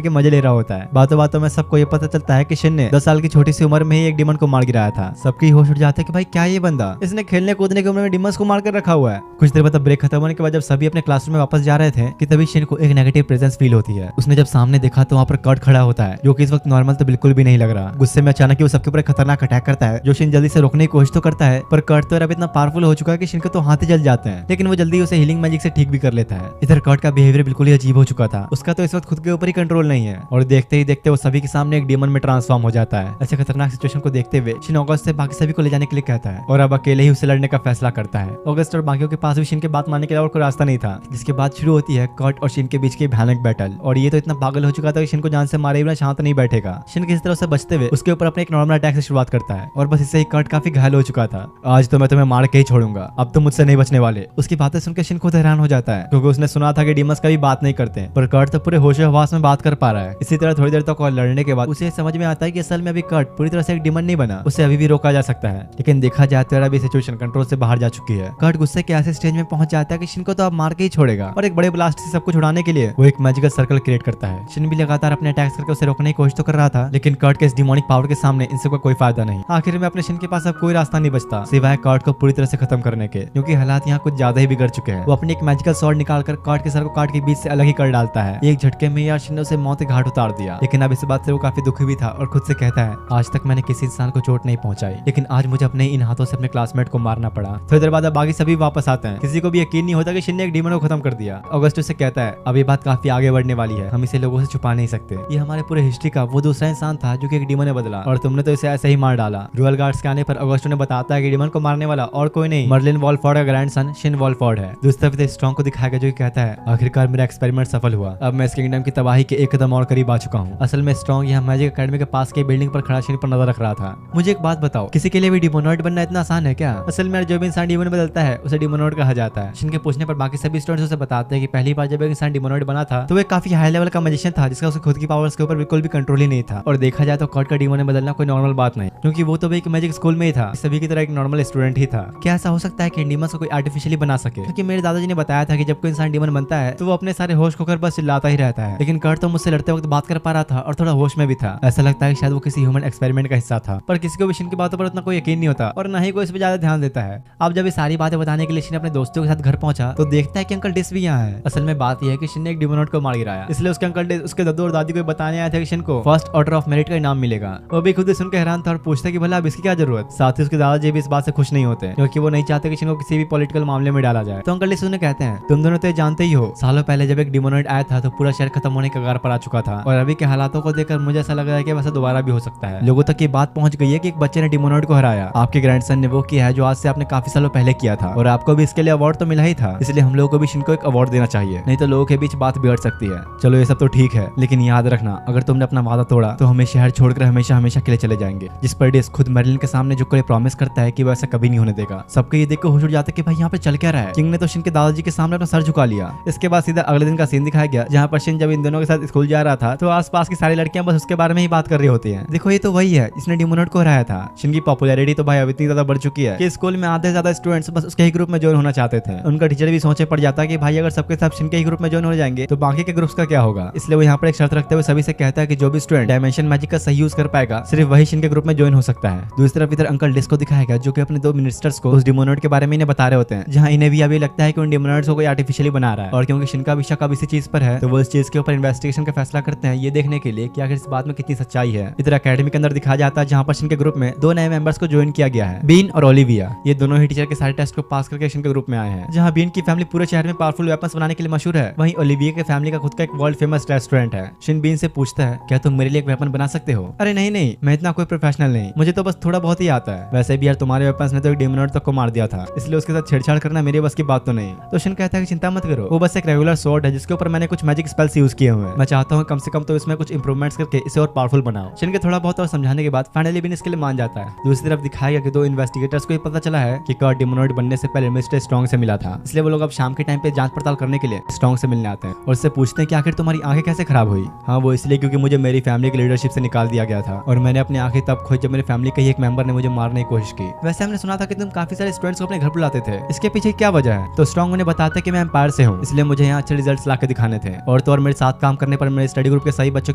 के मजे ले रहा होता है। बातों बातों में सबको ये पता चलता है कि शिन ने 10 साल की छोटी सी उम्र में ही एक डिमन को मार गिराया था। सबकी होश उड़ जाते हैं कि भाई क्या ये बंदा, इसने खेलने कूदने की उम्र में डिमंस को मार कर रखा हुआ है। कुछ देर बाद ब्रेक खत्म होने के बाद जब सभी अपने क्लासरूम में वापस जा रहे थे कि तभी शिन को एक नेगेटिव प्रेजेंस फील होती है। उसने जब सामने देखा तो वहाँ पर कर्ट खड़ा होता है जो कि इस वक्त नॉर्मल तो बिल्कुल भी नहीं लग रहा। गुस्से में अचानक वो सबके ऊपर खतरनाक अटैक करता है जो शिन जल्दी से रोकने की कोशिश तो करता है, पर कर्ट तो अब इतना पावरफुल हो चुका है कि शिन के तो हाथ ही जल जाते हैं, लेकिन वो जल्दी उसे हीलिंग मैजिक से ठीक भी कर लेता है। इधर कर्ट का बिहेवियर बिल्कुल ही अजीब हो चुका था। उसका तो इस वक्त खुद के ऊपर ही कंट्रोल नहीं है और देखते ही देखते वो सभी के सामने एक डेमन में ट्रांसफॉर्म हो जाता है। ऐसे खतरनाक सिचुएशन को देखते हुए शिन ऑगस्ट से बाकी सभी को ले जाने के लिए कहता है और अब अकेले ही उसे लड़ने का फैसला करता है। ऑगस्ट और बाकियों के पास भी शिन की बात मानने के लिए और कोई रास्ता नहीं था, जिसके बाद शुरू होती है कर्ट और शिन के बीच की भयानक बैटल। और ये तो इतना पागल हो चुका था कि शिन को जान से मारे बिना शांत नहीं बैठेगा। शिन किसी तरह से बचते हुए उसके ऊपर अपने एक नॉर्मल अटैक से शुरुआत करता है और बस इससे ही कर्ट काफी घायल हो चुका था। आज तो मैं तुम्हें मार के ही छोड़ूंगा, अब तो मुझसे नहीं बचने वाले। उसकी बातें सुनकर शिन खुद हैरान हो जाता है क्योंकि उसने सुना था कि डीमंस कभी बात नहीं करते, पर कर्ट तो पूरे होशो हवास में बात कर पा रहा है। इसी तरह थोड़ी देर तक और लड़ने के बाद उसे समझ में आता है कि असल में अभी कर्ट पूरी तरह से एक डीमन नहीं बना, उसे अभी भी रोका जा सकता है। लेकिन देखा जाए तो अभी सिचुएशन कंट्रोल से बाहर जा चुकी है। कर्ट गुस्से के ऐसे स्टेज में पहुंच जाता है कि शिन को तो अब मार के ही छोड़ेगा और एक बड़े ब्लास्ट से सब कुछ उड़ाने के लिए वो एक मैजिकल सर्कल क्रिएट करता है। शिन भी लगातार अपने अटैक्स करके उसे रोकने की कोशिश तो कर रहा था, लेकिन कर्ट के इस डिमोनिक पावर के सामने इन सबका कोई फायदा नहीं। आखिर में अपने शिन के पास अब कोई रास्ता नहीं बचता सिवाय कर्ट को पूरी तरह से खत्म करने के, क्योंकि हालात यहाँ कुछ ज्यादा ही बिगड़ चुके हैं। वो अपनी एक मैजिकल स्वॉर्ड निकालकर कर्ट के सर को काट के बीच से अलग ही कर डालता है। एक झटके में यार शिन ने उसे मौत के घाट उतार दिया। लेकिन अब इस बात से वो काफी दुखी भी था और खुद से कहता है, आज तक मैंने किसी इंसान को चोट नहीं पहुंचाई, लेकिन आज मुझे अपने इन हाथों से अपने क्लासमेट को मारना पड़ा। थोड़ी देर बाद अब बाकी सभी वापस आते हैं। किसी को भी यकीन नहीं होता कि शिन ने एक डीमन को खत्म कर दिया। ऑगस्ट से कहता है, अब ये बात काफी आगे बढ़ने वाली है, हम इसे लोगों से छुपा नहीं सकते। ये हमारे पूरे हिस्ट्री का वो दूसरा इंसान था जो कि एक डीमन ने बदला और तुमने तो इसे ऐसे ही मार डाला। रॉयल गार्ड्स के आने पर ऑगस्टो ने बताता है कि डीमन को मारने वाला और कोई नहीं मर्लिन वॉलफोर्ड का ग्रैंडसन शिन वॉलफोर्ड है। दूसरी तरफ स्ट्रॉन्ग को दिखाया गया जो कि कहता है, आखिरकार मेरा एक्सपेरिमेंट सफल हुआ, अब मैं इस किंगडम की तबाही के एक कदम और करीब आ चुका हूँ। असल में स्ट्रॉन्ग यहाँ मैजिक अकेडमी के पास की बिल्डिंग पर खड़ा शिन पर नजर रख रहा था। मुझे एक बात बताओ, किसी के लिए भी डिमोनॉइड बनना इतना आसान है क्या? असल में जो भी इंसान डिमोन बदलता है उसे डिमोनॉइड कहा जाता है। शिन के पूछने पर बाकी सभी स्टूडेंट्स उसे बताते हैं कि पहली बार जब एक इंसान डिमोनॉइड बना था तो वो काफी हाई लेवल का मैजिशियन था जिसका उसे खुद की पावर्स के ऊपर बिल्कुल भी कंट्रोल ही नहीं था। और देखा जाए तो कर्ट का डिमोन बदलना कोई नॉर्मल बात नहीं, क्योंकि वो तो भी एक मैजिक स्कूल में ही था, सभी की तरह एक नॉर्मल स्टूडेंट ही था। क्या ऐसा हो सकता है कि डीमंस को कोई आर्टिफिशियली बना सके? क्योंकि मेरे दादाजी ने बताया था कि जब कोई इंसान डीमन बनता है तो वो अपने सारे होश खोकर बस चिल्लाता ही रहता है। लेकिन कर्ट तो मुझसे लड़ते वक्त बात कर पा रहा था और थोड़ा होश में भी था। ऐसा लगता है कि शायद वो किसी ह्यूमन एक्सपेरिमेंट का हिस्सा था, पर किसी को भी शिन की बातों पर उतना कोई यकीन नहीं होता और न ही कोई इस पर ज्यादा ध्यान देता है। अब जब ये सारी बातें बताने के लिए शिन अपने दोस्तों के साथ घर पहुंचा तो देखता है कि अंकल डिस भी यहाँ है। असल में बात यह है कि शिन ने एक डिमोनॉइड को मार गिराया, इसलिए उसके अंकल डिस उसके दादू और दादी को बताने आया था कि शिन को फर्स्ट ऑर्डर ऑफ मेरिट का इनाम मिलेगा। वो भी खुद सुनकर हैरान था और पूछता कि भला अब इसकी क्या जरूरत। साथ ही उसके दादाजी भी इस बात से खुश नहीं होते क्योंकि वो नहीं चाहते कि शिन को किसी भी पॉलिटिकल मामले में डाला जाए। तो अंकल डिस उन्हें कहते हैं, तुम दोनों तो जानते ही हो, सालों पहले जब एक डिमोनॉइड आया था तो पूरा शहर खत्म होने के कगार पर आ चुका था और अभी के हालातों को देखकर मुझे ऐसा लग रहा है कि वैसा दोबारा भी हो सकता है। लोगों तक ये बात पहुंच गई है कि एक बच्चे ने डिमोनॉइड को हराया। आपके ग्रैंडसन ने वो किया है जो आज से आपने काफी सालों पहले किया था और आपको भी इसके लिए अवार्ड तो मिला ही था, इसलिए हम लोगों को भी शिन को एक अवार्ड देना चाहिए, नहीं तो लोगों के बीच बात बिगड़ सकती है। चलो ये सब तो ठीक है, लेकिन याद रखना अगर तुमने अपना वादा तोड़ा तो हमें शहर छोड़कर हमेशा हमेशा के लिए चले जाएंगे। जिस पर डिस खुद मेरिलिन के सामने जो कोई प्रॉमिस करता है कि वो ऐसा कभी नहीं होने देगा। सबको ये देख कर होश उड़ जाता है कि भाई यहाँ पे चल क्या रहा है। किंग ने तो शिन के दादाजी के सामने अपना सर झुका लिया। इसके बाद सीधा अगले दिन का सीन दिखाया गया जहाँ पर शिन जब इन दोनों के साथ स्कूल जा रहा था तो आसपास की सारी लड़कियां बस उसके बारे में ही बात कर रही होती हैं। देखो ये तो वही है जिसने डिमोनॉइड को हराया था। शिन की पॉपुलैरिटी तो भाई अब इतनी ज्यादा बढ़ चुकी है कि स्कूल में आधे से ज्यादा स्टूडेंट्स बस उसके ही ग्रुप में ज्वाइन होना चाहते थे। उनका टीचर भी सोचे पड़ जाता है कि भाई अगर सबके सब शिन के ही ग्रुप में ज्वाइन हो जाएंगे तो बाकी के ग्रुप्स का क्या होगा। इसलिए वो यहाँ पर एक शर्त रखते हुए सभी से कहता है कि जो भी स्टूडेंट डायमेंशन मैजिक का सही यूज कर पाएगा सिर्फ वही शिन के ग्रुप में ज्वाइन हो सकता है। दूसरी तरफ इधर अंकल डिस को दिखाया गया जो कि अपने दो मिनिस्टर्स को उस डिमोनॉइड के बारे में इन्हें बता रहे होते हैं, जहाँ इन्हें भी अभी लगता है कि उन डिमोनॉइड्स को कोई आर्टिफिशियली बना रहा है और क्योंकि शिन का भी शक अब इसी चीज पर है तो वो इस चीज के ऊपर इन्वेस्टिगेशन का फैसला करते हैं ये देखने के लिए कि आखिर इस बात में कितनी सच्चाई है। इधर अकेडमी के अंदर दिखाया जाता है जहाँ पर शिन के ग्रुप में दो नए मेंबर्स को ज्वाइन किया गया है, बीन और ओलिविया। ये दोनों ही टीचर के सारे टेस्ट को पास करके शिन के ग्रुप में आए हैं। जहाँ बीन की फैमिली पूरे शहर में पावरफुल वेपन्स बनाने के लिए मशहूर है, वहीं ओलिविया की फैमिली का खुद का एक वर्ल्ड फेमस रेस्टोरेंट है। शिन बीन से पूछता है, क्या तुम मेरे लिए एक वेपन बना सकते हो? अरे नहीं नहीं, मैं इतना कोई प्रोफेशनल नहीं, मुझे तो बस थोड़ा बहुत ही आता है। वैसे भी यार तुम्हारे वेपन्स ने तो एक डिमोनॉइड तक को मार दिया था, इसलिए उसके साथ छेड़छाड़ करना मेरे बस की बात तो नहीं। तो शिन कहता है कि चिंता मत करो, वो बस एक रेगुलर स्वॉर्ड है जिसके ऊपर मैंने कुछ मैजिक स्पेल्स यूज किए हुए हैं। मैं चाहता हूँ कम से कम तो इसमें कुछ इंप्रूवमेंट्स करके इसे और पावरफुल बनाओ। शिन के थोड़ा बहुत और समझाने के बाद फाइनली बीन इसके लिए मान जाता है। दूसरी तरफ दिखाया गया कि दो इन्वेस्टिगेटर्स को ये पता चला है कि कर्ट डिमोनॉइड बनने से पहले मिस्टर स्ट्रॉन्ग से मिला था, इसलिए वो लोग अब शाम के टाइम पे जांच पड़ताल करने के लिए स्ट्रॉन्ग से मिलने आते हैं और उससे पूछते हैं कि आखिर तुम्हारी आंखें कैसे खराब हुई। हाँ, वो इसलिए क्योंकि मुझे मेरी फैमिली की लीडरशिप से निकाल दिया गया था और मैंने अपनी आंखें तब खोई जब मेरी फैमिली के ही एक मेंबर ने मुझे मारने की कोशिश की। वैसे हमने सुना था कि तुम काफी सारे स्टूडेंट्स को अपने घर बुलाते थे, इसके पीछे क्या वजह है? तो स्ट्रॉन्ग उन्हें बताता है कि मैं एम्पायर से हूँ, इसलिए मुझे यहाँ अच्छे रिजल्ट्स लाके दिखाने थे। और तो और मेरे साथ काम करने पर मेरे स्टडी ग्रुप के सही बच्चों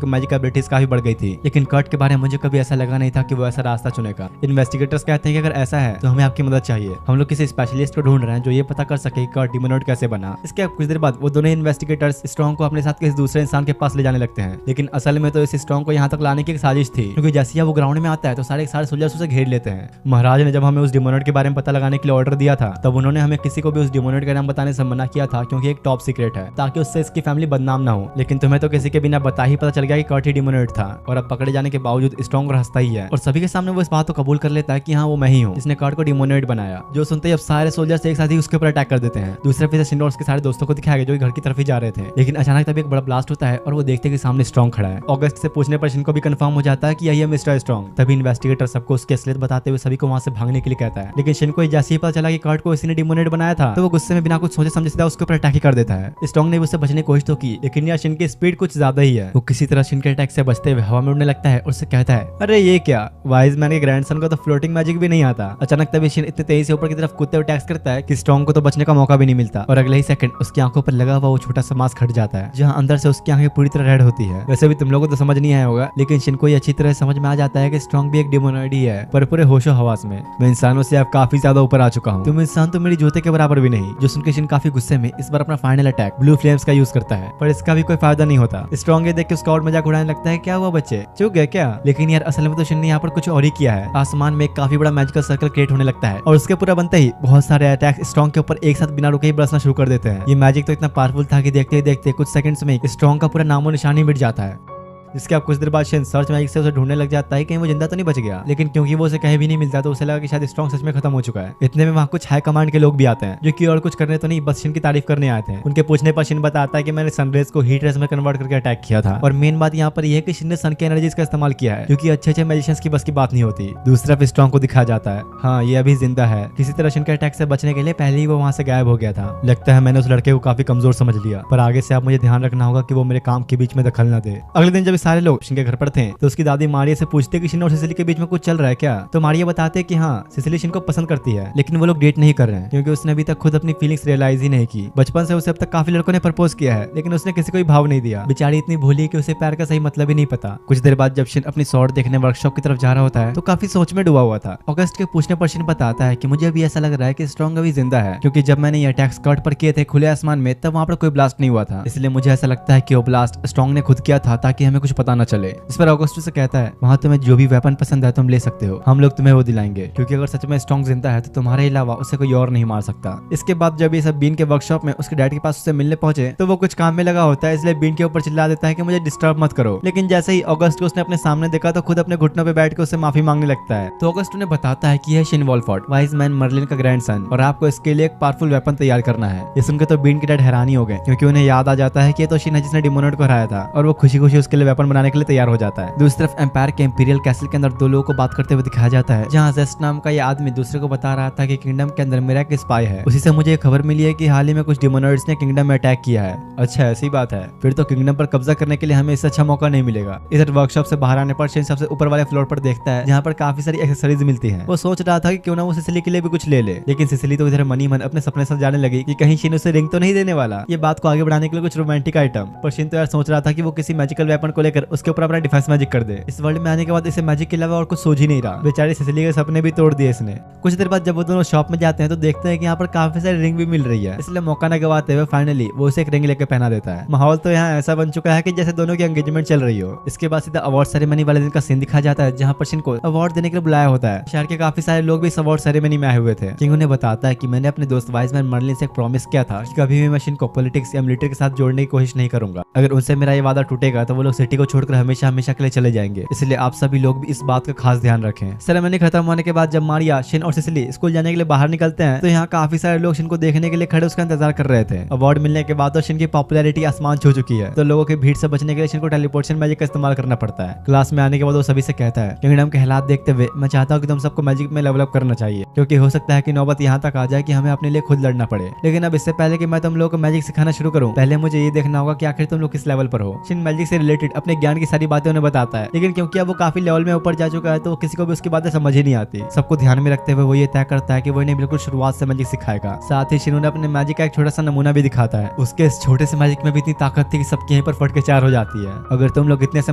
की मैजिक एबिलिटीज काफी बढ़ गई थी। लेकिन कर्ट के बारे में मुझे कभी ऐसा लगा नहीं था कि वो ऐसा रास्ता चुनेगा। इन्वेस्टिगेटर्स कहते हैं कि अगर ऐसा है तो हमें आपकी मदद चाहिए। हम लोग किसी स्पेशलिस्ट को ढूंढ रहे हैं जो ये पता कर सके कि कर्ट डिमोनॉइड कैसे बना। इसके कुछ देर बाद वो दोनों इन्वेस्टिगेटर्स स्ट्रॉन्ग को अपने साथ किसी दूसरे इंसान के पास ले जाने लगते हैं, लेकिन असल में तो इस स्ट्रॉन्ग को यहाँ तक लाने की एक साजिश थी, क्योंकि जैसे ही वो ग्राउंड में आता है तो सारे सोल्जर्स उसे घेर लेते हैं। महाराज ने जब हमें उस डिमोनॉइड के बारे में पता लगाने के लिए ऑर्डर दिया था तब उन्होंने हमें किसी को भी उस डिमोनॉइड का नाम बताने से मना किया था, क्योंकि एक टॉप सीक्रेट है, ताकि उससे इसकी फैमिली बदनाम ना हो। लेकिन तुम्हें तो किसी के बिना बता ही पता चल गया कि कर्ट ही डिमोनॉइड था, और अब पकड़े जाने के बावजूद स्ट्रॉन्ग हंसता ही है और सभी के सामने वो इस बात को कबूल कर लेता है कि हाँ वो मैं ही हूँ जिसने कर्ट को डिमोनॉइड बनाया। जो सुनते ही अब सारे सोल्जर्स एक साथ ही उसके ऊपर अटैक कर देते हैं। दूसरे तरफ शिन और उसके सारे दोस्तों को दिखाया गया जो घर की तरफ ही जा रहे थे, लेकिन अचानक तभी एक बड़ा ब्लास्ट होता है और वो देखते हैं कि सामने स्ट्रॉन्ग खड़ा है। ऑगस्ट से पूछने पर शिन को भी कंफर्म हो जाता है कि यही है मिस्टर स्ट्रॉन्ग। तभी इन्वेस्टिगेटर सबको उसकी असलियत बताते हुए सभी को वहां से भागने के लिए कहता है, लेकिन शिन को जैसे ही पता चला कि कर्ट को इसी ने डिमोनॉइड बनाया था तो वो गुस्से में बिना कुछ सोचे समझे सीधा उसके ऊपर अटैक ही कर देता है। स्ट्रॉन्ग ने उससे बचने की कोशिश तो की, लेकिन यार शिन की स्पीड कुछ ज्यादा ही है। वो किसी तरह शिन के अटैक से बचते हुए हवा में उड़ने लगता है और उससे कहता है, अरे ये क्या, वाइज मैन के ग्रैंडसन को तो फ्लोटिंग मैजिक भी नहीं आता। अचानक तभी शिन इतने तेजी से ऊपर की तरफ कूदते हुए अटैक करता है कि स्ट्रॉन्ग को तो बचने का मौका भी नहीं मिलता और अगले ही सेकंड उसकी आंखों पर लगा हुआ वो छोटा सा मास्क हट जाता है, जहां अंदर से उसकी आंखें पूरी तरह रेड होती है। वैसे भी तुम लोगों को तो समझ नहीं आया होगा, लेकिन शिन को ये अच्छी तरह समझ में आ जाता है कि स्ट्रॉन्ग भी एक डिमोनॉइड ही है, पर पूरे होशो हवास में। मैं इंसानों से अब काफी ज्यादा ऊपर आ चुका हूँ, तुम इंसान तो मेरी जूते के बराबर भी नहीं। जो सुनकर शिन काफी गुस्से में इस बार अपना फाइनल अटैक ब्लू फ्लेम्स का यूज करता है, पर इसका भी कोई फायदा नहीं होता। स्ट्रॉन्ग ये देख के उसका और मजाक उड़ाने लगता है, क्या हुआ बच्चे, चुप गए क्या? लेकिन यार असल में तो शिन ने यहाँ पर कुछ और ही किया है। आसमान में एक काफी बड़ा मैजिकल सर्कल क्रिएट होने लगता है और उसके पूरा बनते ही बहुत सारे अटैक स्ट्रॉन्ग के ऊपर एक साथ बिना रुके ही बरसना शुरू कर देते हैं। ये मैजिक तो इतना पावरफुल था कि देखते ही देखते कुछ सेकंड्स में स्ट्रॉन्ग का पूरा नामो निशान ही मिट जाता है। जिसके अब कुछ देर बाद शिन सर्च मैजिक से उसे ढूंढने लग जाता है कहीं वो जिंदा तो नहीं बच गया, लेकिन क्योंकि वो उसे कहीं भी नहीं मिलता तो उसे लगा कि शायद स्ट्रॉन्ग सच में खत्म हो चुका है। इतने में वहाँ कुछ हाई कमांड के लोग भी आते हैं जो कि और कुछ करने तो नहीं बस शिन की तारीफ करने आए थे। उनके पूछने पर शिन बताता है कि मैंने सनरेज को हीट रेज में कन्वर्ट करके अटैक किया था, और मेन बात यहाँ पर यह है कि शिन ने सन की एनर्जीज का इस्तेमाल किया है, क्योंकि अच्छे मैजिशियंस की बस की बात नहीं होती। दूसरी तरफ स्ट्रॉन्ग को दिखाया जाता है, हाँ ये अभी जिंदा है। किसी तरह शिन के अटैक से बचने के लिए पहले ही वो वहाँ से गायब हो गया था। लगता है मैंने उस लड़के को काफी कमजोर समझ लिया, पर आगे से अब मुझे ध्यान रखना होगा कि वो मेरे काम के बीच में दखल न दे। अगले दिन जब सारे लोग शिन के घर पर थे तो उसकी दादी मारिया से पूछते कि शिन और सिसिली के बीच में कुछ चल रहा है क्या? तो मारिया बताते कि हाँ सिसिली शिन को पसंद करती है, लेकिन वो लोग डेट नहीं कर रहे हैं क्योंकि उसने अभी तक खुद अपनी फीलिंग्स रियलाइज ही नहीं की। बचपन से उसे अब तक काफी लड़कों ने प्रपोज किया है, लेकिन उसने किसी को भी भाव नहीं दिया। बेचारी इतनी भोली कि उसे प्यार का सही मतलब ही नहीं पता। कुछ देर बाद जब शिन अपनी स्वॉर्ड देखने वर्कशॉप की तरफ जा रहा होता है तो काफी सोच में डूबा हुआ था। ऑगस्ट के पूछने पर शिन बताता है कि मुझे अभी ऐसा लग रहा है कि स्ट्रॉन्ग अभी जिंदा है, क्योंकि जब मैंने ये अटैक स्कर्ट पर किए थे खुले आसमान में तब वहाँ पर कोई ब्लास्ट नहीं हुआ था, इसलिए मुझे ऐसा लगता है कि वो ब्लास्ट स्ट्रॉन्ग ने खुद किया था ताकि हमें कुछ पता न चले। इस पर ऑगस्ट से कहता है, वहाँ तुम्हें जो भी वेपन पसंद है तुम ले सकते हो, हम लोग तुम्हें वो दिलाएंगे, क्योंकि अगर सच में स्ट्रॉन्ग जिंदा है तो तुम्हारे अलावा उसे कोई और नहीं मार सकता। इसके बाद जब ये सब बीन के वर्कशॉप में उसके डैड के पास उससे मिलने पहुंचे तो वो कुछ काम में लगा होता है, इसलिए बीन के ऊपर चिल्ला देता है कि मुझे डिस्टर्ब मत करो। लेकिन जैसे ही ऑगस्ट को उसने अपने सामने देखा तो खुद अपने घुटनों पे बैठ के उससे माफी मांगने लगता है। तो ऑगस्ट उन्हें बताता है कि यह शिन वॉलफॉर्ड वाइज मैन मर्लिन का ग्रैंडसन, और आपको इसके लिए एक पावरफुल वेपन तैयार करना है। ये सुनकर तो बीन के डैड हैरानी हो गए, क्योंकि उन्हें याद आ जाता है कि ये तो शिन है जिसने डिमोनॉइड को हराया था, और वो खुशी खुशी उसके लिए वेपन बनाने के लिए तैयार हो जाता है। दूसरी तरफ एम्पायर के इंपीरियल कैसल के अंदर दो लोगों को बात करते हुए दिखाया जाता है, जहाँ जेस्ट नाम का ये आदमी दूसरे को बता रहा था कि किंगडम के अंदर मेरा एक स्पाई है। उसी से मुझे खबर मिली है कि हाल ही में कुछ डिमोनॉइड्स ने किंगडम में अटैक किया है। अच्छा ऐसी बात है, फिर तो किंगडम पर कब्जा करने के लिए हमें इससे अच्छा मौका नहीं मिलेगा। इधर वर्कशॉप से बाहर आने पर शिन सबसे ऊपर वाले फ्लोर पर देखता है जहाँ पर काफी सारी एक्सेसरीज मिलती हैं। वो सोच रहा था कि क्यों ना वो सिसिली के लिए भी कुछ ले ले, लेकिन सिसिली तो इधर मनी मन अपने सपने साथ जाने लगी कि कहीं शिन उसे रिंग तो नहीं देने वाला। ये बात को आगे बढ़ाने के लिए कुछ रोमांटिक आइटम, पर शिन तो यार सोच रहा था कि वो किसी मैजिकल वेपन को लेकर उसके ऊपर अपना डिफेंस मैजिक कर दे। इस वर्ल्ड में आने के बाद इसे मैजिक के अलावा और कुछ सोच ही नहीं रहा। बेचारी सिसिली के सपने भी तोड़ दिए इसने। कुछ देर बाद जब वो दोनों शॉप में जाते हैं तो देखते हैं कि यहाँ पर काफी सारी रिंग भी मिल रही है, इसलिए मौका न गवाते हुए फाइनली वो उसे एक रिंग लेकर पहना देता है। माहौल तो यहाँ ऐसा बन चुका है कि जैसे दोनों की एंगेजमेंट चल रही हो। इसके बाद सीधा अवार्ड सेरेमनी वाले दिन का सीन दिखाया जाता है, जहाँ पर शिन को अवार्ड देने के लिए बुलाया होता है। शहर के काफी सारे लोग भी इस अवार्ड सेरेमनी में आए हुए थे। किंग उन्हें बताता है कि मैंने अपने दोस्त वाइज मैन मर्लिन से एक प्रॉमिस किया था कि कभी भी मैं शिन को पॉलिटिक्स या मिलिट्री के साथ जोड़ने की कोशिश नहीं करूंगा। अगर उनसे मेरा ये वादा टूटेगा तो वो लोग सिटी पार्टी को छोड़कर हमेशा हमेशा के लिए चले जाएंगे, इसलिए आप सभी लोग भी इस बात का खास ध्यान रखें। सेरेमनी खत्म होने के बाद जब मारिया, शिन और सिसिली स्कूल जाने के लिए बाहर निकलते हैं तो यहाँ काफी सारे लोग शिन को देखने के लिए खड़े उसका इंतजार कर रहे थे। अवार्ड मिलने के बाद तो शिन की पॉपुलैरिटी आसमान छू चुकी है, तो लोगों की भीड़ से बचने के लिए शिन को टेलीपोर्टेशन मैजिक का इस्तेमाल करना पड़ता है। क्लास में आने के बाद वो सभी से कहता है, किंगडम के हालात देखते हुए मैं चाहता हूँ कि तुम सबको मैजिक में लेवल अप करना चाहिए, क्योंकि हो सकता है कि नौबत यहाँ तक आ जाए कि हमें अपने लिए खुद लड़ना पड़े। लेकिन अब इससे पहले कि मैं तुम लोगों को मैजिक सिखाना शुरू करूँ, पहले मुझे ये देखना होगा कि आखिर तुम लोग किस लेवल पर हो। शिन मैजिक से रिलेटेड अपने ज्ञान की सारी बातें उन्हें बताता है, लेकिन क्योंकि अब वो काफी लेवल में ऊपर जा चुका है तो किसी को भी उसकी बातें समझ ही नहीं आती। सबको ध्यान में रखते हुए वो ये तय करता है कि वो इन्हें बिल्कुल शुरुआत से मैजिक सिखाएगा। साथ ही शिन उन्हें अपने मैजिक का एक छोटा सा नमूना भी दिखाता है। उसके इस छोटे से मैजिक में भी इतनी ताकत थी कि सबके यहीं पर फट के चार हो जाती है। अगर तुम लोग इतने से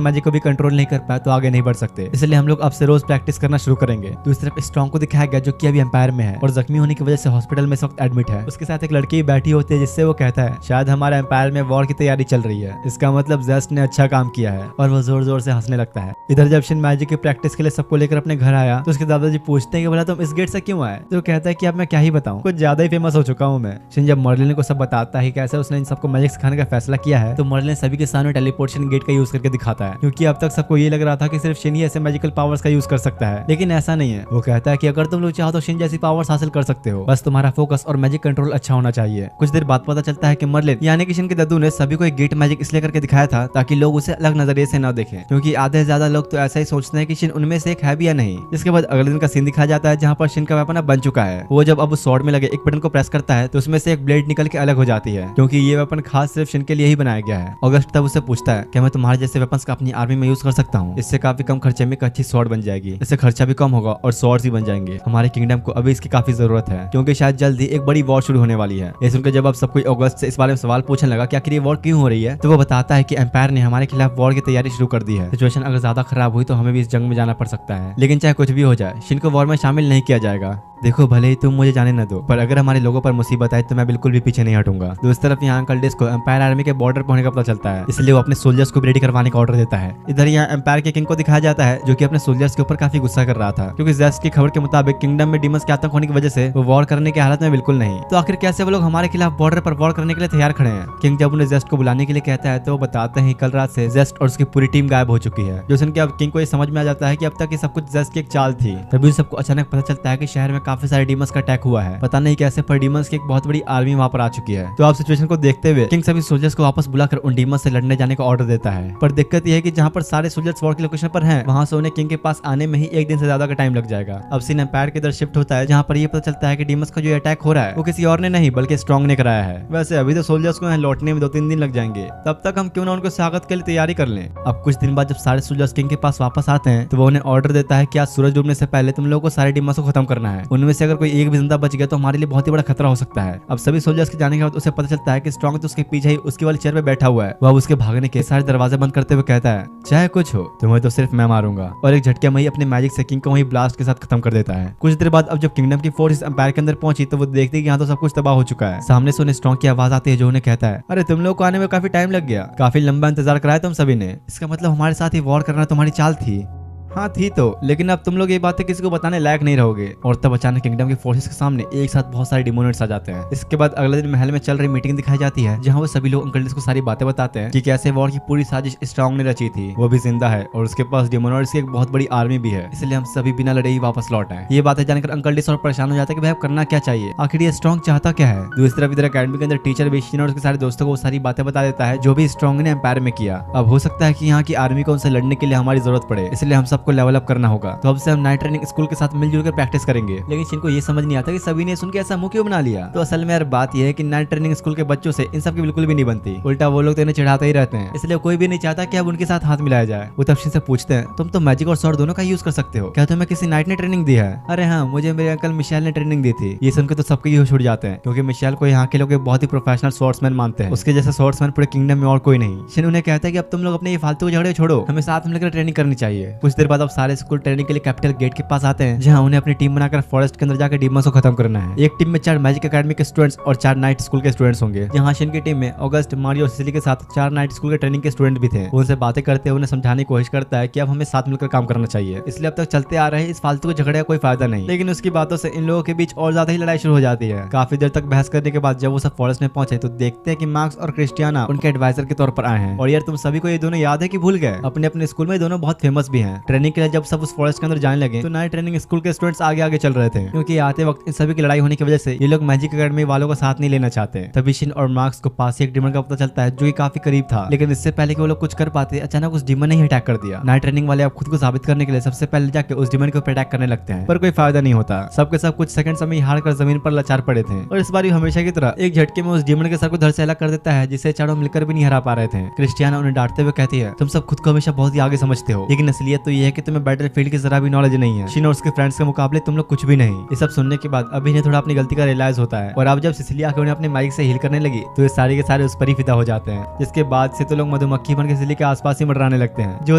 मैजिक को भी कंट्रोल नहीं कर पाए तो आगे नहीं बढ़ सकते, इसलिए हम लोग अब से रोज प्रैक्टिस करना शुरू करेंगे। दूसरी तरफ स्ट्रॉन्ग को दिखाया गया जो कि अभी एम्पायर में है और जख्मी होने की वजह से हॉस्पिटल में इस वक्त एडमिट है। उसके साथ एक लड़की बैठी होती है जिससे वो कहता है, शायद हमारे एम्पायर में वॉर की तैयारी चल रही है, इसका मतलब जेस्ट ने अच्छा काम किया है, और वो जोर जोर से हंसने लगता है। इधर जब शिन मैजिक की प्रैक्टिस के लिए सबको लेकर अपने घर आया तो उसके दादाजी पूछते हैं कि बोला तुम इस गेट से क्यों आए, तो कहता है कि अब मैं क्या ही बताऊं, कुछ ज्यादा ही फेमस हो चुका हूं मैं। शिन जब मर्लिन को सब बताता है कैसे उसने इन सबको मैजिक सिखाने का फैसला किया है तो मर्लिन सभी के सामने टेलीपोर्टेशन गेट का यूज करके दिखाता है, क्योंकि अब तक सबको ये लग रहा था कि सिर्फ शिन ही ऐसे मैजिकल पावर्स का यूज कर सकता है, लेकिन ऐसा नहीं है। वो कहता है कि अगर तुम लोग चाहो तो शिन जैसी पावर्स हासिल कर सकते हो, बस तुम्हारा फोकस और मैजिक कंट्रोल अच्छा होना चाहिए। कुछ देर बाद पता चलता है कि मर्लिन यानी कि शिन के दादू ने सभी को एक गेट मैजिक इसलिए करके दिखाया था ताकि लोग उसे अलग नजरिए से न देखें, क्योंकि आधे से ज्यादा लोग तो ऐसा ही सोचते हैं कि शिन उनमें से एक है भी या नहीं। इसके बाद अगले दिन का सीन दिखाया जाता है जहाँ पर शिन का वेपन अब बन चुका है। वो जब अब उस स्वॉर्ड में लगे एक बटन को प्रेस करता है तो उसमें से एक ब्लेड निकल के अलग हो जाती है, क्योंकि ये वेपन खास सिर्फ शिन के लिए ही बनाया गया है। ऑगस्ट तब उससे पूछता है कि मैं तुम्हारे जैसे वेपन्स का अपनी आर्मी में यूज कर सकता हूँ, इससे काफी कम खर्चे में एक अच्छी स्वॉर्ड बन जाएगी, इससे खर्चा भी कम होगा और स्वॉर्ड्स भी बन जाएंगे। हमारे किंगडम को अभी इसकी काफी जरूरत है, क्योंकि शायद जल्द ही एक बड़ी वॉर शुरू होने वाली है। ये सुनकर जब अब सब कोई ऑगस्ट से इस बारे में सवाल पूछने लगा कि आखिर ये वॉर क्यों हो रही है, तो वो बताता है कि एम्पायर ने हमारे खिलाफ वॉर की तैयारी शुरू कर दी है। सिचुएशन अगर ज्यादा खराब हुई तो हमें भी इस जंग में जाना पड़ सकता है, लेकिन चाहे कुछ भी हो जाए शिन को वॉर में शामिल नहीं किया जाएगा। देखो भले ही तुम मुझे जाने न दो, पर अगर हमारे लोगों पर मुसीबत आए तो मैं बिल्कुल भी पीछे नहीं हटूंगा। दूसरी तरफ यहाँ अंकल डिस को एम्पायर आर्मी के बॉर्डर पर होने का पता चलता है, इसलिए वो अपने सोल्जर्स को रेडी करवाने का ऑर्डर देता है। इधर यहाँ एम्पायर के किंग को दिखाया जाता है जो कि अपने सोल्जर्स के ऊपर काफी गुस्सा कर रहा था, क्योंकि जेस्ट की खबर के मुताबिक किंगडम में डीमंस के आतंक होने की वजह से वो वॉर करने की हालत में बिल्कुल नहीं। तो आखिर कैसे वो लोग हमारे खिलाफ बॉर्डर पर वॉर करने के लिए तैयार खड़े हैं। किंग जब उन्हें जेस्ट को बुलाने के लिए कहता है तो वो बताते हैं कल रात से जेस्ट और उसकी पूरी टीम गायब हो चुकी है, जो सुन के अब किंग को ये समझ में आ जाता है कि अब तक ये सब कुछ जेस्ट की एक चाल थी। तभी सबको अचानक पता चलता है कि शहर में काफी सारे डीमंस का अटैक हुआ है, पता नहीं कैसे, पर डीमंस की एक बहुत बड़ी आर्मी वहां पर आ चुकी है। तो आप सिचुएशन को देखते हुए किंग सभी सोल्जर्स को वापस बुलाकर उन डीमंस से लड़ने जाने का ऑर्डर देता है। पर दिक्कत यह है कि जहां पर सारे सोल्जर्स वॉर की लोकेशन पर हैं, वहां से उन्हें किंग के पास आने में ही एक दिन से ज्यादा का टाइम लग जाएगा। अब सीन एम्पायर की तरफ शिफ्ट होता है, जहां पर ये पता चलता है कि डीमंस का जो अटैक हो रहा है वो किसी और ने नहीं बल्कि स्ट्रॉन्ग ने कराया है। वैसे अभी तो सोल्जर्स को यहाँ लौटने में 2-3 दिन लग जाएंगे, तब तक हम क्यों ना उनको स्वागत के लिए तैयारी कर लें। अब कुछ दिन बाद जब सारे सोल्जर्स किंग के पास वापस आते हैं तो वो उन्हें ऑर्डर देता है कि आज सूरज डूबने से पहले तुम लोगों को सारे डीमंस को खत्म करना है। उनमें से अगर कोई एक भी जिंदा बच गया तो हमारे लिए बहुत ही बड़ा खतरा हो सकता है। अब सभी सोल्जर्स के जाने के बाद उसे पता चलता है कि स्ट्रॉन्ग तो उसके पीछे ही उसकी वाली चेयर पे बैठा हुआ है। वह उसके भागने के सारे दरवाजे बंद करते हुए कहता है, चाहे कुछ हो तुम्हें तो सिर्फ मैं मारूंगा, और एक झटके में ही अपने मैजिक से किंग को वही ब्लास्ट के साथ खत्म कर देता है। कुछ देर बाद अब जब किंगडम की फोर्स एम्पायर के अंदर पहुंची तो वो देखती है कि यहाँ तो सब कुछ तबाह हो चुका है। सामने से उन्हें स्ट्रॉन्ग की आवाज आती है जो उन्हें कहता है, अरे तुम लोग को आने में काफी टाइम लग गया, काफी लंबा इंतजार कराया तुम सभी ने, इसका मतलब हमारे साथ ही वॉर करना तुम्हारी चाल थी। हाँ थी तो, लेकिन अब तुम लोग ये बातें किसी को बताने लायक नहीं रहोगे। और तब अचानक किंगडम के फोर्सेस के सामने एक साथ बहुत सारे डिमोनेट्स आ जाते हैं। इसके बाद अगले दिन महल में चल रही मीटिंग दिखाई जाती है, जहाँ वो सभी लोग अंकल डिस को सारी बातें बताते हैं कि कैसे वॉर की पूरी साजिश स्ट्रॉन्ग ने रची थी, वो भी जिंदा है और उसके पास डिमोनेट्स की एक बहुत बड़ी आर्मी भी है, इसलिए हम सभी बिना लड़े ही वापस लौट आए। ये बातें जानकर अंकल डिस और परेशान हो जाता है कि भाई अब करना क्या चाहिए, आखिर ये स्ट्रॉन्ग चाहता क्या है। दूसरी तरफ इधर अकेडमी के अंदर टीचर बेशिन और उसके सारे दोस्तों को वो सारी बातें बता देता है जो भी स्ट्रॉन्ग ने एम्पायर में किया। अब हो सकता है कि यहाँ की आर्मी को उनसे लड़ने के लिए हमारी जरूरत पड़े, इसलिए हम सबको लेवल अप करना होगा। तो अब से हम नाइट ट्रेनिंग स्कूल के साथ मिलजुल कर प्रैक्टिस करेंगे। लेकिन शिन को ये समझ नहीं आता कि सभी ने सुन के ऐसा मुंह क्यों बना लिया। तो असल में यार बात यह है कि नाइट ट्रेनिंग स्कूल के बच्चों से इन सब की बिल्कुल भी नहीं बनती, उल्टा वो लोग तो इन्हें चिढ़ाते ही रहते हैं, इसलिए कोई भी नहीं चाहता कि अब उनके साथ हाथ मिलाया जाए। वो तब शिन से पूछते हैं, तुम तो मैजिक और स्वॉर्ड दोनों का यूज कर सकते हो, क्या तुम्हें किसी नाइट ने ट्रेनिंग दी है? अरे हाँ, मुझे मेरे अंकल मिशेल ने ट्रेनिंग दी थी। ये सुनकर तो सबके होश उड़ जाते हैं, क्योंकि मिशेल को यहाँ के लोग बहुत ही प्रोफेशनल स्वॉर्ड्समैन मानते हैं, उसके जैसे स्वॉर्ड्समैन पूरे किंगडम में और कोई नहीं। शिन उन्हें कहता है कि अब तुम लोग अपने ये फालतू झगड़े छोड़ो, हमें साथ मिलकर ट्रेनिंग करनी चाहिए। कुछ देर बाद अब सारे स्कूल ट्रेनिंग के लिए कैपिटल गेट के पास आते हैं, जहाँ उन्हें अपनी टीम बनाकर फॉरेस्ट के अंदर जाकर डीमंस को खत्म करना है। एक टीम में 4 मैजिक एकेडमी के स्टूडेंट्स और 4 नाइट स्कूल के स्टूडेंट्स होंगे, जहाँ शिन की टीम में ऑगस्ट, मारियो और सिसिली के साथ 4 नाइट स्कूल के ट्रेनिंग के स्टूडेंट भी थे। उनसे बातें करते हुए उन्हें समझाने की कोशिश करता है कि अब हमें साथ मिलकर काम करना चाहिए, इसलिए अब तक चलते आ रहे इस फालतू के झगड़े का कोई फायदा नहीं। लेकिन उसकी बातों से इन लोगों के बीच और ज्यादा ही लड़ाई शुरू हो जाती है। काफी देर तक बहस करने के बाद जब वो सब फॉरेस्ट में पहुंचे तो देखते हैं कि मार्क्स और क्रिस्टियाना उनके एडवाइजर के तौर पर आए हैं। और यार तुम सभी को ये दोनों याद है कि भूल गए? अपने अपने स्कूल में दोनों बहुत फेमस भी हैं। ट्रेनिंग के लिए जब सब उस फॉरेस्ट के अंदर जाने लगे तो नाइट ट्रेनिंग स्कूल के स्टूडेंट्स आगे आगे चल रहे थे, क्योंकि आते वक्त इन सभी की लड़ाई होने की वजह से ये लोग मैजिक एकेडमी वालों का साथ नहीं लेना चाहते। तभी शिन और मार्क्स को पास ही एक डिमन का पता चलता है जो कि काफी करीब था, लेकिन इससे पहले कि वो लोग कुछ कर पाते अचानक उस डिमन ने ही अटैक कर दिया। नाइट ट्रेनिंग वाले अब खुद को साबित करने के लिए सबसे पहले जाके उस डिमन के ऊपर अटैक करने लगते हैं, पर कोई फायदा नहीं होता। सबके सब कुछ सेकंड में हार कर जमीन पर लाचार पड़े थे। और इस बार हमेशा की तरह एक झटके में उस डिमन के सर को धड़ से अलग कर देता है, जिसे चारों मिलकर भी नहीं हरा पा रहे थे। क्रिस्टियाना उन्हें डांटते हुए कहती है, तुम सब खुद को हमेशा बहुत ही आगे समझते हो, लेकिन असलियत तो ये है कि तुम्हें बैटलफील्ड की जरा भी नॉलेज नहीं है। शिन और उसके फ्रेंड्स के मुकाबले तुम लोग कुछ भी नहीं। ये सब सुनने के बाद अभी इन्हें थोड़ा अपनी गलती का रियलाइज होता है, और अब जब सिसिली आके उन्हें अपने माइक से हील करने लगी तो ये सारे के सारे उस पर ही फिदा हो जाते हैं। जिसके बाद से तो लोग मधुमक्खी बन के सिसिली के आसपास ही मंडराने लगते हैं, जो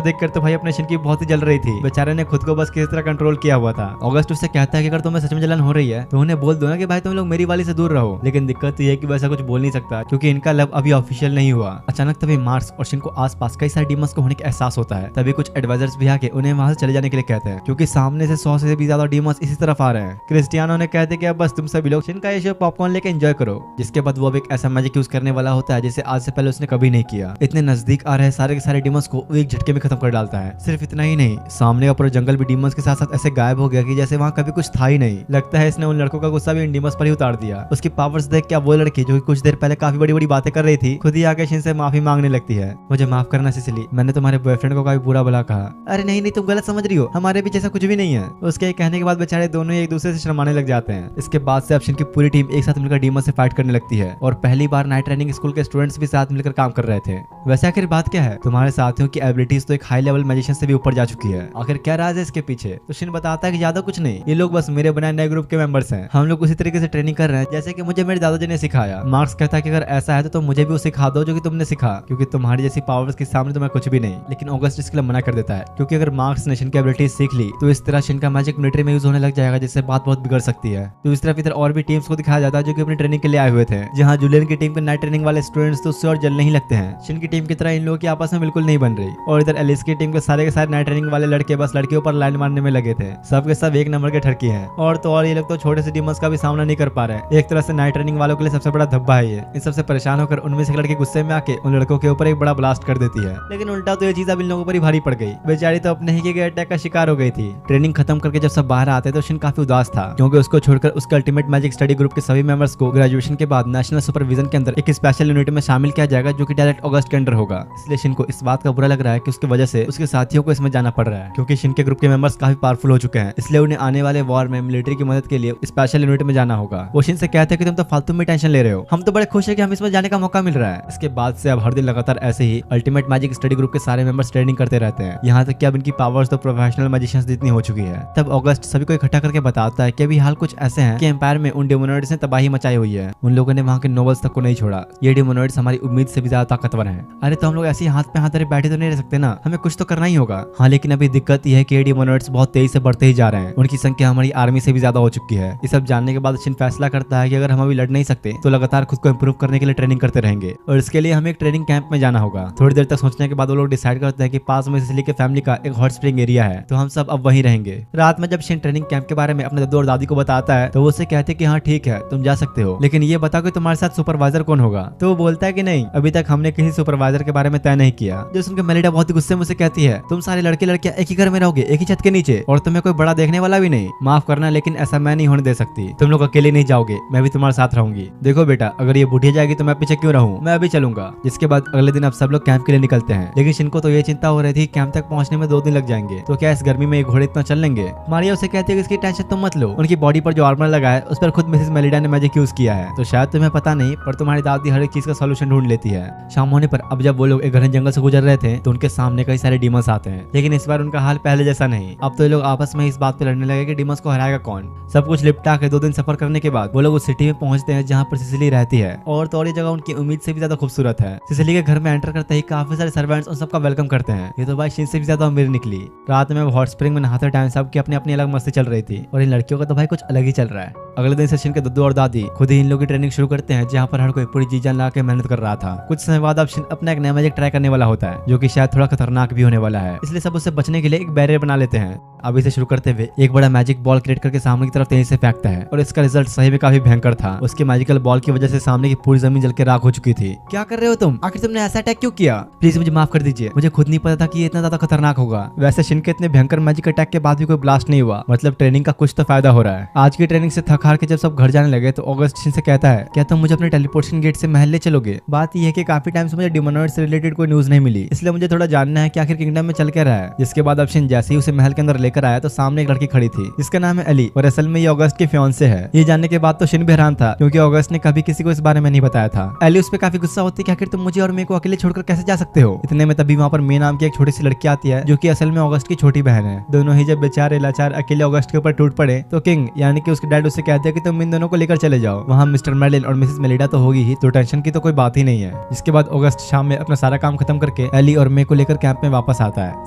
देखकर तो भाई अपने शिन की बहुत ही जल रही थी। बेचारे ने खुद को बस किस तरह कंट्रोल किया हुआ था। ऑगस्ट उससे कहता है कि अगर तुम्हें सच में जलन हो रही है तो उन्हें बोल दो ना कि भाई तुम लोग मेरी वाली से दूर रहो। लेकिन दिक्कत ये है कि वैसा कुछ बोल नहीं सकता, क्योंकि इनका लव अभी ऑफिशियल नहीं हुआ। अचानक तभी मार्क्स और शिन को आसपास कई सारे डीमंस को होने का एहसास होता है। तभी कुछ एडवाइजर्स भी आके उन्हें वहां से चले जाने के लिए कहते हैं, क्योंकि सामने से 100 से भी ज्यादा डीमंस इसी तरफ आ रहे हैं। क्रिस्टियानो ने कहते कि अब बस तुम सभी लोग शिन का ये शो पॉपकॉर्न लेके एंजॉय करो। जिसके बाद वो अब एक ऐसा मैजिक यूज करने वाला होता है जिसे आज से पहले उसने कभी नहीं किया। इतने नजदीक आ रहे सारे के सारे डीमंस को वो एक झटके में खत्म कर डालता है। सिर्फ इतना ही नहीं, सामने का पूरा जंगल भी डीमंस के साथ साथ ऐसे गायब हो गया कि जैसे वहाँ कभी कुछ था ही नहीं। लगता है इसने उन लड़कों का गुस्सा भी इन डीमंस पर ही उतार दिया। उसकी पावर्स देख के अब वो लड़की जो कि कुछ देर पहले काफी बड़ी बड़ी बातें कर रही थी, खुद ही आके शिन से माफी मांगने लगती है। मुझे माफ करना सिसिली, मैंने तुम्हारे बॉयफ्रेंड को काफी बुरा भला कहा। अरे नहीं नहीं, तुम गलत समझ रही हो, हमारे बीच ऐसा कुछ भी नहीं है। उसके कहने के बाद बेचारे दोनों एक दूसरे से शर्माने लग जाते हैं। इसके बाद से अब शिन की पूरी टीम एक साथ मिलकर डीमंस से फाइट करने लगती है, और पहली बार नाइट ट्रेनिंग स्कूल के स्टूडेंट्स भी साथ मिलकर काम कर रहे थे। वैसे आखिर बात क्या है? तुम्हारे साथियों की एबिलिटीज तो एक हाई लेवल मैजिशियन से भी ऊपर जा चुकी है। आखिर क्या राज है इसके पीछे? तो शिन बताता है कि ज्यादा कुछ नहीं, ये लोग बस मेरे बनाए नए ग्रुप के मेंबर्स हैं। हम लोग उसी तरीके से ट्रेनिंग कर रहे हैं जैसे कि मुझे मेरे दादाजी ने सिखाया। मार्क्स कहता है कि अगर ऐसा है तो तुम मुझे भी वो सिखा दो जो कि तुमने सिखा, क्योंकि तुम्हारी जैसी पावर्स के सामने तो मैं कुछ भी नहीं। लेकिन ऑगस्ट इसके लिए मना कर देता है, क्योंकि अगर मार्क्स ने शिन की एबिलिटीज सीख ली तो इस तरह शिन का मैजिक मिलिट्री में यूज होने लग जाएगा, जिससे बात बहुत बिगड़ सकती है। तो इस तरफ इधर और भी टीम्स को दिखाया जाता है जो कि अपनी ट्रेनिंग के लिए आए हुए थे, जहाँ जूलियन की टीम के नाइट ट्रेनिंग वाले स्टूडेंट्स तो उससे और जल नहीं लगते हैं। शिन की टीम की तरह इन लोगों की आपस में बिल्कुल नहीं बन रही, और इधर एलिस की टीम के सारे नाइट ट्रेनिंग वाले लड़के बस लड़कियों पर लाइन मारने में लगे थे। सबके सब एक नंबर के ठरकी हैं, और तो और ये लोग तो छोटे से डीमंस का भी सामना नहीं कर पा रहे। एक तरह से नाइट ट्रेनिंग वालों के लिए सबसे बड़ा धब्बा है ये। इन सबसे परेशान होकर उनमें से एक लड़की गुस्से में आके उन लड़कों के ऊपर एक बड़ा ब्लास्ट कर देती है। लेकिन उल्टा तो ये चीज अब इन लोगों पर ही भारी पड़ गई। बेचारी तो अपने ही के अटैक का शिकार हो गई थी। ट्रेनिंग खत्म करके जब सब बाहर आते तो शिन काफी उदास था, क्योंकि उसको छोड़कर उसके अल्टीमेट मैजिक स्टडी ग्रुप के सभी मेंबर्स को ग्रेजुएशन के बाद नेशनल सुपरविजन के अंदर एक स्पेशल यूनिट में शामिल किया जाएगा, जो कि डायरेक्ट ऑगस्ट के अंडर होगा। इसलिए शिन को इस बात का बुरा लग रहा है कि उसकी वजह से उसके साथियों को इसमें जाना पड़ रहा है, क्योंकि शिन के ग्रुप के मेंबर्स काफी पावरफुल हो चुके हैं। इसलिए उन्हें आने वाले वॉर में मिलिट्री की मदद के लिए स्पेशल यूनिट में जाना होगा। वो शिन से कहते हैं कि तुम तो फालतू में टेंशन ले रहे हो, हम तो बड़े खुश है कि हम इसमें जाने का मौका मिल रहा है। इसके बाद से अब हर दिन लगातार ऐसे ही अल्टीमेट मैजिक स्टडी ग्रुप के सारे मेंबर्स ट्रेनिंग करते रहते हैं, यहाँ तक कि अब इनकी पावर्स तो प्रोफेशनल मैजिशियंस जितनी हो चुकी है। तब ऑगस्ट सभी को इकट्ठा करके बताता है कि अभी हाल कुछ ऐसे हैं कि एम्पायर में उन डेमोनॉइड्स ने तबाही मचाई हुई है। उन लोगों ने वहाँ के नोबल्स तक को नहीं छोड़ा। ये डेमोनॉइड्स हमारी उम्मीद से भी ज्यादा ताकतवर हैं। अरे तो हम लोग ऐसे ही हाथ पे हाथ धरे बैठे तो नहीं रह सकते ना, हमें कुछ तो करना ही होगा। हाँ, लेकिन अभी दिक्कत यह है कि ये डेमोनॉइड्स बहुत तेजी से बढ़ते ही जा रहे हैं। उनकी संख्या हमारी आर्मी से भी ज्यादा हो चुकी है। ये सब जानने के बाद शिन फैसला करता है कि अगर हम अभी लड़ नहीं सकते तो लगातार खुद को इंप्रूव करने के लिए ट्रेनिंग करते रहेंगे, और इसके लिए हमें एक ट्रेनिंग कैंप में जाना होगा। थोड़ी देर तक सोचने के बाद वो लोग डिसाइड करते हैं कि पास में सिसिली के फैमिली का एक हॉट स्प्रिंग एरिया है, तो हम सब अब वहीं रहेंगे। रात में जब शिन ट्रेनिंग कैंप के बारे में अपने दादू और दादी को बताता है तो वो उससे कहते हैं कि हाँ ठीक है, तुम जा सकते हो, लेकिन ये बताओ कि तुम्हारे साथ सुपरवाइजर कौन होगा। तो वो बोलता है कि नहीं, अभी तक हमने किसी सुपरवाइजर के बारे में तय नहीं किया। जो सुनकर मेलिडा बहुत ही गुस्से में उसे कहती है, तुम सारे लड़के लड़कियां एक ही घर में रहोगे, एक ही छत के नीचे, और तुम्हें कोई बड़ा देखने वाला भी नहीं। माफ करना, लेकिन ऐसा मैं नहीं होने दे सकती। तुम लोग अकेले नहीं जाओगे, मैं भी तुम्हारे साथ रहूंगी। देखो बेटा, अगर ये बुढ़िया जाएगी तो मैं पीछे क्यों रहूं, मैं अभी चलूंगा। जिसके बाद अगले दिन अब सब लोग कैंप के लिए निकलते हैं, लेकिन शिन को तो ये चिंता हो रही थी कैंप तक पहुंचने में 2 दिन लग जाएंगे, तो क्या इस गर्मी में ये घोड़े इतना चल लेंगे। मारिया उसे कहती है कि इसकी टेंशन तुम मत लो, उनकी बॉडी पर जो आर्मर लगा है उस पर खुद मिसेस मेलिडा ने मैजिक यूज किया है, तो शायद तुम्हें पता नहीं, पर तुम्हारी दादी हर एक चीज का सॉल्यूशन ढूंढ लेती है। शाम होने पर अब जब वो लोग एक घने जंगल से गुजर रहे थे तो उनके सामने कई सारे डीमंस आते हैं, लेकिन इस बार उनका हाल पहले जैसा नहीं। अब तो ये लोग आपस में इस बात पे लड़ने लगे कि डीमंस को हराएगा कौन। सब कुछ लिपटा के 2 दिन सफर करने के बाद वो लोग उस सिटी में पहुंचते हैं जहाँ पर सिसिली रहती है, और तो और ये जगह उनकी उम्मीद से भी ज्यादा खूबसूरत है। सिसिली के घर में एंटर करते ही काफी सारे सर्वेंट्स उन सबका वेलकम करते हैं। ये तो भाई शिन से भी ज्यादा अमीर निकली। रात में वो हॉट स्प्रिंग में नहाते टाइम सबकी अपनी अपनी अलग मस्ती चल रही थी और इन लड़कियों का तो भाई कुछ अलग ही चल रहा है। अगले दिन शिन के दद्दू और दादी खुद ही इन लोगों की ट्रेनिंग शुरू करते हैं, जहाँ पर हर कोई पूरी जी जान ला के मेहनत कर रहा था। कुछ समय बाद अब शिन अपना एक नया मैजिक ट्राई करने वाला होता है, जो कि शायद थोड़ा खतरनाक भी होने वाला है, इसलिए सब उससे बचने के लिए एक बैरियर बना लेते हैं। अभी से शुरू करते हुए एक बड़ा मैजिक बॉल क्रिएट करके सामने की तरफ तेजी से फेंकता है और इसका रिजल्ट सही में काफी भयंकर था। उसके मैजिकल बॉल की वजह से सामने की पूरी जमीन जल के राख हो चुकी थी। क्या कर रहे हो तुम? आखिर तुमने ऐसा अटैक क्यों किया? प्लीज मुझे माफ कर दीजिए, मुझे खुद नहीं पता था कि ये इतना ज्यादा खतरनाक होगा। वैसे शिन के इतने भयंकर मैजिक अटैक के बाद भी कोई ब्लास्ट नहीं हुआ, मतलब ट्रेनिंग का कुछ तो फायदा हो रहा है। आज की ट्रेनिंग से थक हार के जब सब घर जाने लगे तो ऑगस्ट शिन से कहता है, क्या तुम मुझे अपने टेलीपोर्टेशन गेट से महल ले चलोगे? बात यह है कि काफी टाइम से मुझे डिमोनॉइड से रिलेटेड कोई न्यूज नहीं मिली, इसलिए मुझे थोड़ा जानना है कि आखिर किंगडम में चल क्या रहा है। जिसके बाद अब शिन जैसे ही उसे महल के अंदर लेकर आया तो सामने एक लड़की खड़ी थी जिसका नाम है एली और असल में ये ऑगस्ट की फियांसे है। ये जानने के बाद तो शिन भी हैरान था, क्योंकि ऑगस्ट ने कभी किसी को इस बारे में नहीं बताया था। एली उस पर काफी गुस्सा होती है कि आखिर तुम मुझे और मेरे को अकेले छोड़कर कैसे जा सकते हो। इतने में तभी वहाँ पर मे नाम की एक छोटी सी लड़की आती है, जो कि असल में ऑगस्ट की छोटी बहन है। दोनों ही जब बेचारे लाचार अकेले ऑगस्ट के ऊपर टूट पड़े तो किंग यानी कि उसके डैड उससे कहते हैं कि तुम इन दोनों को लेकर चले जाओ। वहाँ मिस्टर मेर्लिन और मिसेस मेलिडा तो होगी ही, तो टेंशन की तो कोई बात ही नहीं है। जिसके बाद ऑगस्ट शाम में अपना सारा काम खत्म करके एली और मे को लेकर कैंप में वापस आता है।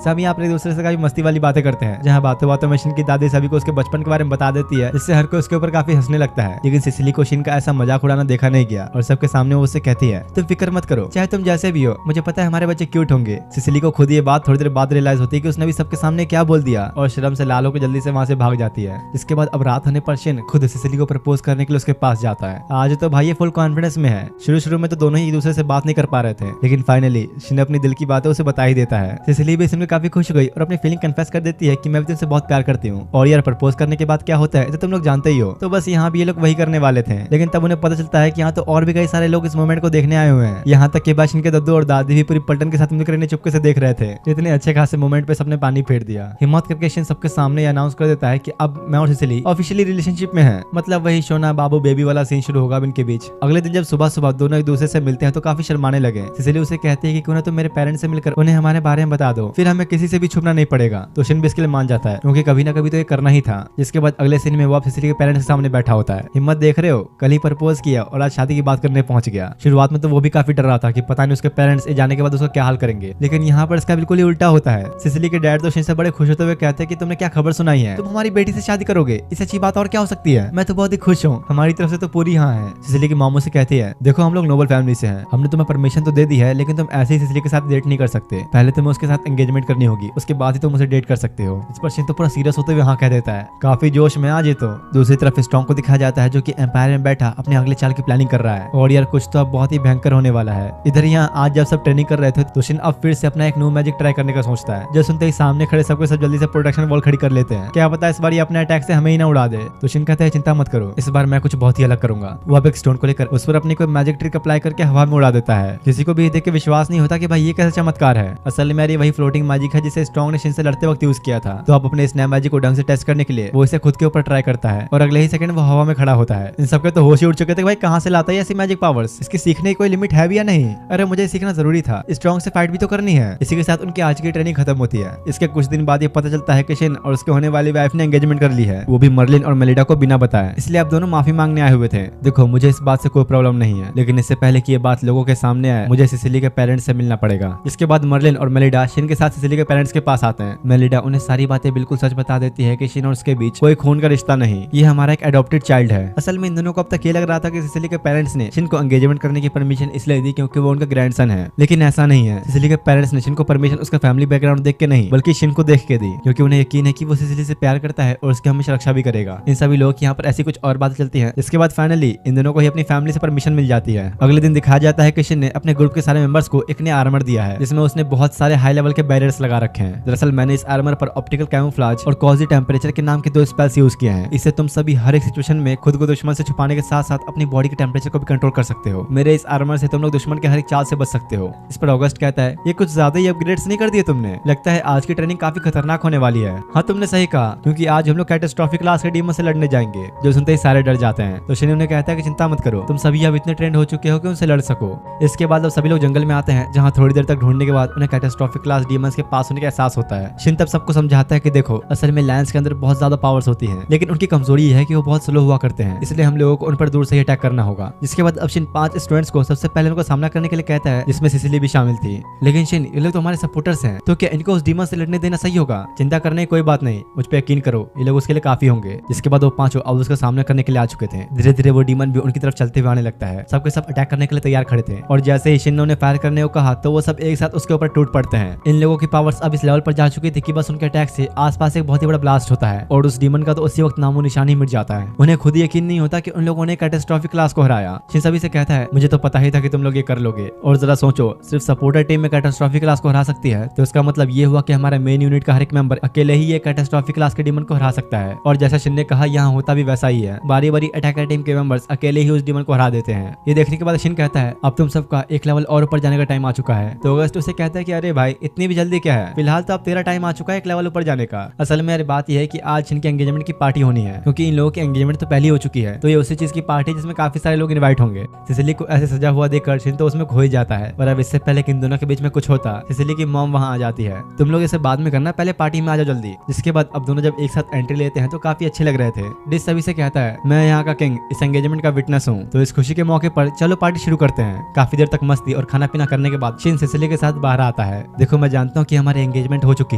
सब यहाँ पर एक दूसरे से काफी मस्ती वाली बातें करते हैं, जहाँ बातों बातों में शिन की दादी सभी को उसके बचपन के बारे में बता देती है, जिससे हर कोई उसके ऊपर काफी हंसने लगता है। लेकिन सिसिली को शिन का ऐसा मजाक उड़ाना देखा नहीं गया और सबके सामने वो उससे कहती है, तुम फिक्र मत करो, चाहे तुम जैसे भी हो, मुझे पता है हमारे बच्चे क्यूट होंगे। सिसिली को खुद ये बात थोड़ी देर बाद रियलाइज होती है कि उसने भी सबके सामने क्या बोल दिया और शर्म से लाल होकर जल्दी से वहाँ से भाग जाती है। इसके बाद अब रात होने पर शिन खुद सिसिली को प्रपोज करने के लिए उसके पास जाता है। आज तो भाई ये फुल कॉन्फिडेंस में है। शुरू में तो दोनों ही एक दूसरे से बात नहीं कर पा रहे थे, लेकिन फाइनली शिन अपनी दिल की बातें उसे बता ही देता है। सिसिली भी इसमें काफी खुश हो गई और अपनी फीलिंग कन्फेस कर देती है कि मैं भी तुमसे बहुत प्यार करती हूँ। और यार प्रपोज करने के बाद क्या होता है तो तुम लोग जानते ही हो। तो बस यहाँ भी ये लोग वही करने वाले थे, लेकिन तब उन्हें पता चलता है कि यहाँ तो और भी कई सारे लोग इस मोमेंट को देखने आए हुए हैं। यहाँ तक कि शिन के दद्दू और दादी भी पूरी पलटन के साथ मिलकर इन्हें चुपके से देख रहे थे। इतने अच्छे खासे मोमेंट पे सबने पानी फेर दिया। हिम्मत करके शिन सबके सामने अनाउंस कर देता है कि अब मैं और सिसिली ऑफिशियली रिलेशनशिप में है, मतलब वही सोना बाबू बेबी वाला सीन शुरू होगा इनके बीच। अगले दिन जब सुबह सुबह दोनों एक दूसरे से मिलते हैं तो काफी शर्माने लगे। सिसिली उसे कहती है कि क्यों ना तुम मेरे पेरेंट्स से मिलकर उन्हें हमारे बारे में बता दो, फिर हमें किसी से भी छुपना नहीं पड़ेगा। तो शिन भी इसके लिए मान जाता है, क्योंकि कभी ना कभी तो ये करना ही था। जिसके बाद अगले सीन में वो सिसिली के पेरेंट्स के सामने बैठा होता है। हिम्मत देख रहे हो, कल ही प्रपोज किया और आज शादी की बात करने पहुंच गया। शुरुआत में तो वो भी काफी डर रहा था कि पता नहीं उसके पेरेंट्स जाने के बाद उसका क्या हाल करेंगे, लेकिन यहाँ पर इसका बिल्कुल ही उल्टा होता है। सिसिली के डैड तो शिन से बड़े खुश होते हुए कहते हैं कि तुमने क्या खबर सुनाई है, तुम हमारी बेटी से शादी करोगे, इससे अच्छी बात और क्या हो सकती है। मैं तो बहुत ही खुश हूँ, हमारी तरफ से तो पूरी हाँ है। सिसिली की मामू से कहती है, देखो हम लोग नोबल फैमिली से हैं, हमने तुम्हें परमिशन तो दे दी है, लेकिन तुम ऐसे ही सिसिली के साथ डेट नहीं कर सकते। पहले तुम्हें उसके साथ एंगेजमेंट करनी होगी, उसके बाद ही तुम उसे डेट कर सकते हो। इस पर शिन तो पूरा सीरियस होते हुए हाँ कह देता है, काफी जोश में आज। ये तो दूसरी तरफ स्ट्रॉन्ग को दिखाया जाता है, जो कि एम्पायर में बैठा अपने अगले चाल की प्लानिंग कर रहा है। और यार कुछ तो अब बहुत ही भयंकर होने वाला है। इधर यहाँ आज जब सब ट्रेनिंग कर रहे थे तो शिन अब फिर से अपना एक न्यू मैजिक ट्राई करने का सोचता है। जो सुनते ही सामने खड़े सबके सब जल्दी से प्रोटेक्शन वॉल खड़ी कर लेते हैं। क्या पता इस बार ये अपने अटैक से हमें ही ना उड़ा दे। तो शिन कहता है, चिंता मत करो, इस बार मैं कुछ बहुत ही अलग करूंगा। वो अब एक स्टोन को लेकर उस पर अपनी कोई मैजिक ट्रिक अप्लाई करके हवा में उड़ा देता है। किसी को भी देख के विश्वास नहीं होता कि भाई ये कैसा चमत्कार है। असल में वही फ्लोटिंग मैजिक है जिसे स्ट्रॉन्ग ने शिन से लड़ते वक्त यूज किया था। तो अब अपने इस नए मैजिक को ढंग से टेस्ट करने के लिए वो इसे खुद के ऊपर ट्राई करता है और अगले ही सेकंड वो हवा में खड़ा होता है। इन सबके तो होश ही उड़ चुके थे, भाई कहाँ से लाता है ऐसी मैजिक पावर्स, इसकी सीखने की कोई लिमिट है भी या नहीं। अरे मुझे सीखना जरूरी था, स्ट्रॉन्ग से फाइट भी तो करनी है। इसी के साथ उनकी आज की ट्रेनिंग खत्म होती है। इसके कुछ दिन बाद ये पता चलता है कि शिन और उसके होने वाली वाइफ ने एंगेजमेंट कर ली है, वो भी मर्लिन और मेलिडा को बिना बताए। इसलिए अब दोनों माफी मांगने आए हुए थे। देखो मुझे इस बात से कोई प्रॉब्लम नहीं है, लेकिन इससे पहले कि ये बात लोगों के सामने आए मुझे सिसिली के पेरेंट्स से मिलना पड़ेगा। इसके बाद मर्लिन और मेलिडा शिन के साथ सिसिली के पेरेंट्स के पास आते हैं। मेलिडा उन्हें सारी बातें बिल्कुल सच बता देती है कि शिन और उसके बीच कोई खून का रिश्ता नहीं, ये हमारा एक एडॉप्टेड चाइल्ड है। असल में इन दोनों को अब तक ये लग रहा था कि सिसिली के पेरेंट्स ने शिन को एंगेजमेंट करने की परमिशन इसलिए दी क्योंकि वो उनका ग्रैंडसन है, लेकिन ऐसा नहीं है। सिसिली के पेरेंट्स ने शिन को परमिशन उसका फैमिली बैकग्राउंड देख के नहीं बल्कि शिन को देख के दी, क्योंकि उन्हें यकीन है कि वो सिसिली से प्यार करता है और उसकी हमेशा रक्षा भी करेगा। इन सभी लोग यहाँ पर ऐसी कुछ और बातें चलती हैं। इसके बाद फाइनली इन दोनों को ही अपनी फैमिली से परमिशन मिल जाती है। अगले दिन दिखाया जाता है कि शिन ने अपने ग्रुप के सारे मेंबर्स को एक नया आर्मर दिया है, जिसमें उसने बहुत सारे हाई लेवल के बैरियर्स लगा रखे हैं। दरअसल मैंने इस आर्मर पर ऑप्टिकल कैमोफ्लेज और कॉजी टेम्परेचर के नाम के 2 स्पेल्स यूज किए हैं। इससे तुम सभी हर एक सिचुएशन में खुद को दुश्मन से छुपाने के साथ साथ अपनी बॉडी के टेम्परेचर को भी कंट्रोल कर सकते हो। मेरे इस आर्मर से तुम लोग दुश्मन के हर एक चाल से बच सकते हो। इस पर ऑगस्ट कहता है, ये कुछ ज्यादा ही अपग्रेड्स नहीं कर दिए तुमने, लगता है आज की ट्रेनिंग काफी खतरनाक होने वाली है। हाँ तुमने सही कहा, क्योंकि आज हम लोग कैटास्ट्रॉफिक क्लास के डीमन से लड़ने जाएंगे। जो सुनते ही सारे डर जाते हैं। तो शिन उन्हें कहता है कि चिंता मत करो, तुम सभी अब इतने ट्रेंड हो चुके हो कि उनसे लड़ सको। इसके बाद अब सभी लोग जंगल में आते हैं, जहाँ थोड़ी देर तक ढूंढने के बाद उन्हें कैटास्ट्रॉफिक क्लास डीमंस के पास होने का एहसास होता है। शिन तब सबको समझाता है है कि देखो असल में लायंस के अंदर बहुत ज्यादा पावर्स होती हैं, लेकिन उनकी कमजोरी ये है कि वो बहुत स्लो हुआ करते हैं, इसलिए हम लोगों को उन पर दूर से ही अटैक करना होगा। जिसके बाद अब शिन 5 स्टूडेंट्स को सबसे पहले उनको सामना करने के लिए कहता है, जिसमें सिसिली भी शामिल थी। लेकिन शिन, ये लोग तो हमारे सपोर्टर्स हैं, तो क्या इनको उस डीमन से लड़ने देना सही होगा? चिंता करने की कोई बात नहीं, मुझ पर यकीन करो, ये लोग उसके लिए काफी होंगे। जिसके बाद वो पांचों अब उसका सामना करने के लिए आ चुके थे। धीरे धीरे वो डीमन भी उनकी तरफ चलते हुए आने लगता है। सबके सब अटैक करने के लिए तैयार खड़े थे, और जैसे ही शिन ने फायर करने को कहा तो वो सब एक साथ उसके ऊपर टूट पड़ते हैं। इन लोगों की पावर्स अब इस लेवल पर जा चुकी थी कि बस उनके अटैक से आसपास एक बहुत ही बड़ा ब्लास्ट होता है, और उस डीमन का तो उसी वक्त नामो निशान ही मिट जाता है। उन्हें खुद यकीन नहीं होता कि उन लोगों ने कैटास्ट्रॉफिक क्लास को हराया। शिन सभी से कहता है, मुझे तो पता ही था कि तुम लोग ये कर लोगे, और जरा सोचो, सिर्फ सपोर्टर टीम में कैटास्ट्रॉफिक क्लास को हरा सकती है, तो इसका मतलब ये हुआ कि हमारा मेन यूनिट का हर एक मेंबर अकेले ही ये कैटास्ट्रॉफिक क्लास के डीमन को हरा सकता है। और जैसा शिन ने कहा, यहाँ होता भी वैसा ही है, बारी बारी अटैकर टीम के मेंबर्स अकेले ही उस डीमन को हरा देते हैं। ये देखने के बाद शिन कहता है, अब तुम सबका एक लेवल और ऊपर जाने का टाइम आ चुका है। तो अगस्त उसे कहता है कि अरे भाई, इतनी भी जल्दी क्या है, फिलहाल तो अब तेरा टाइम आ चुका है एक लेवल ऊपर जाने का। असल में यार बात यह है कि आज शिन की एंगेजमेंट की पार्टी होनी है, क्योंकि इन लोगों की एंगेजमेंट तो पहले हो चुकी है, तो ये उसी चीज की पार्टी जिसमें काफी सारे लोग इन्वाइट होंगे। सिसिली को ऐसे सजा हुआ देखकर शिन तो उसमें खो ही जाता है। और अब इससे पहले कि इन दोनों के बीच में कुछ होता, सिसिली की मॉम वहां आ जाती है। तुम लोग इसे बाद में करना, पहले पार्टी में आ जाओ जल्दी। जिसके बाद अब दोनों जब एक साथ एंट्री लेते हैं तो काफी अच्छे लग रहे थे। डिस सभी से कहता है, मैं यहाँ का किंग, इस एंगेजमेंट का विटनेस हूँ, तो इस खुशी के मौके पर चलो पार्टी शुरू करते हैं। काफी देर तक मस्ती और खाना पीना करने के बाद शिन सिसिली के साथ बाहर आता है। देखो मैं जानता हूँ कि हमारी एंगेजमेंट हो चुकी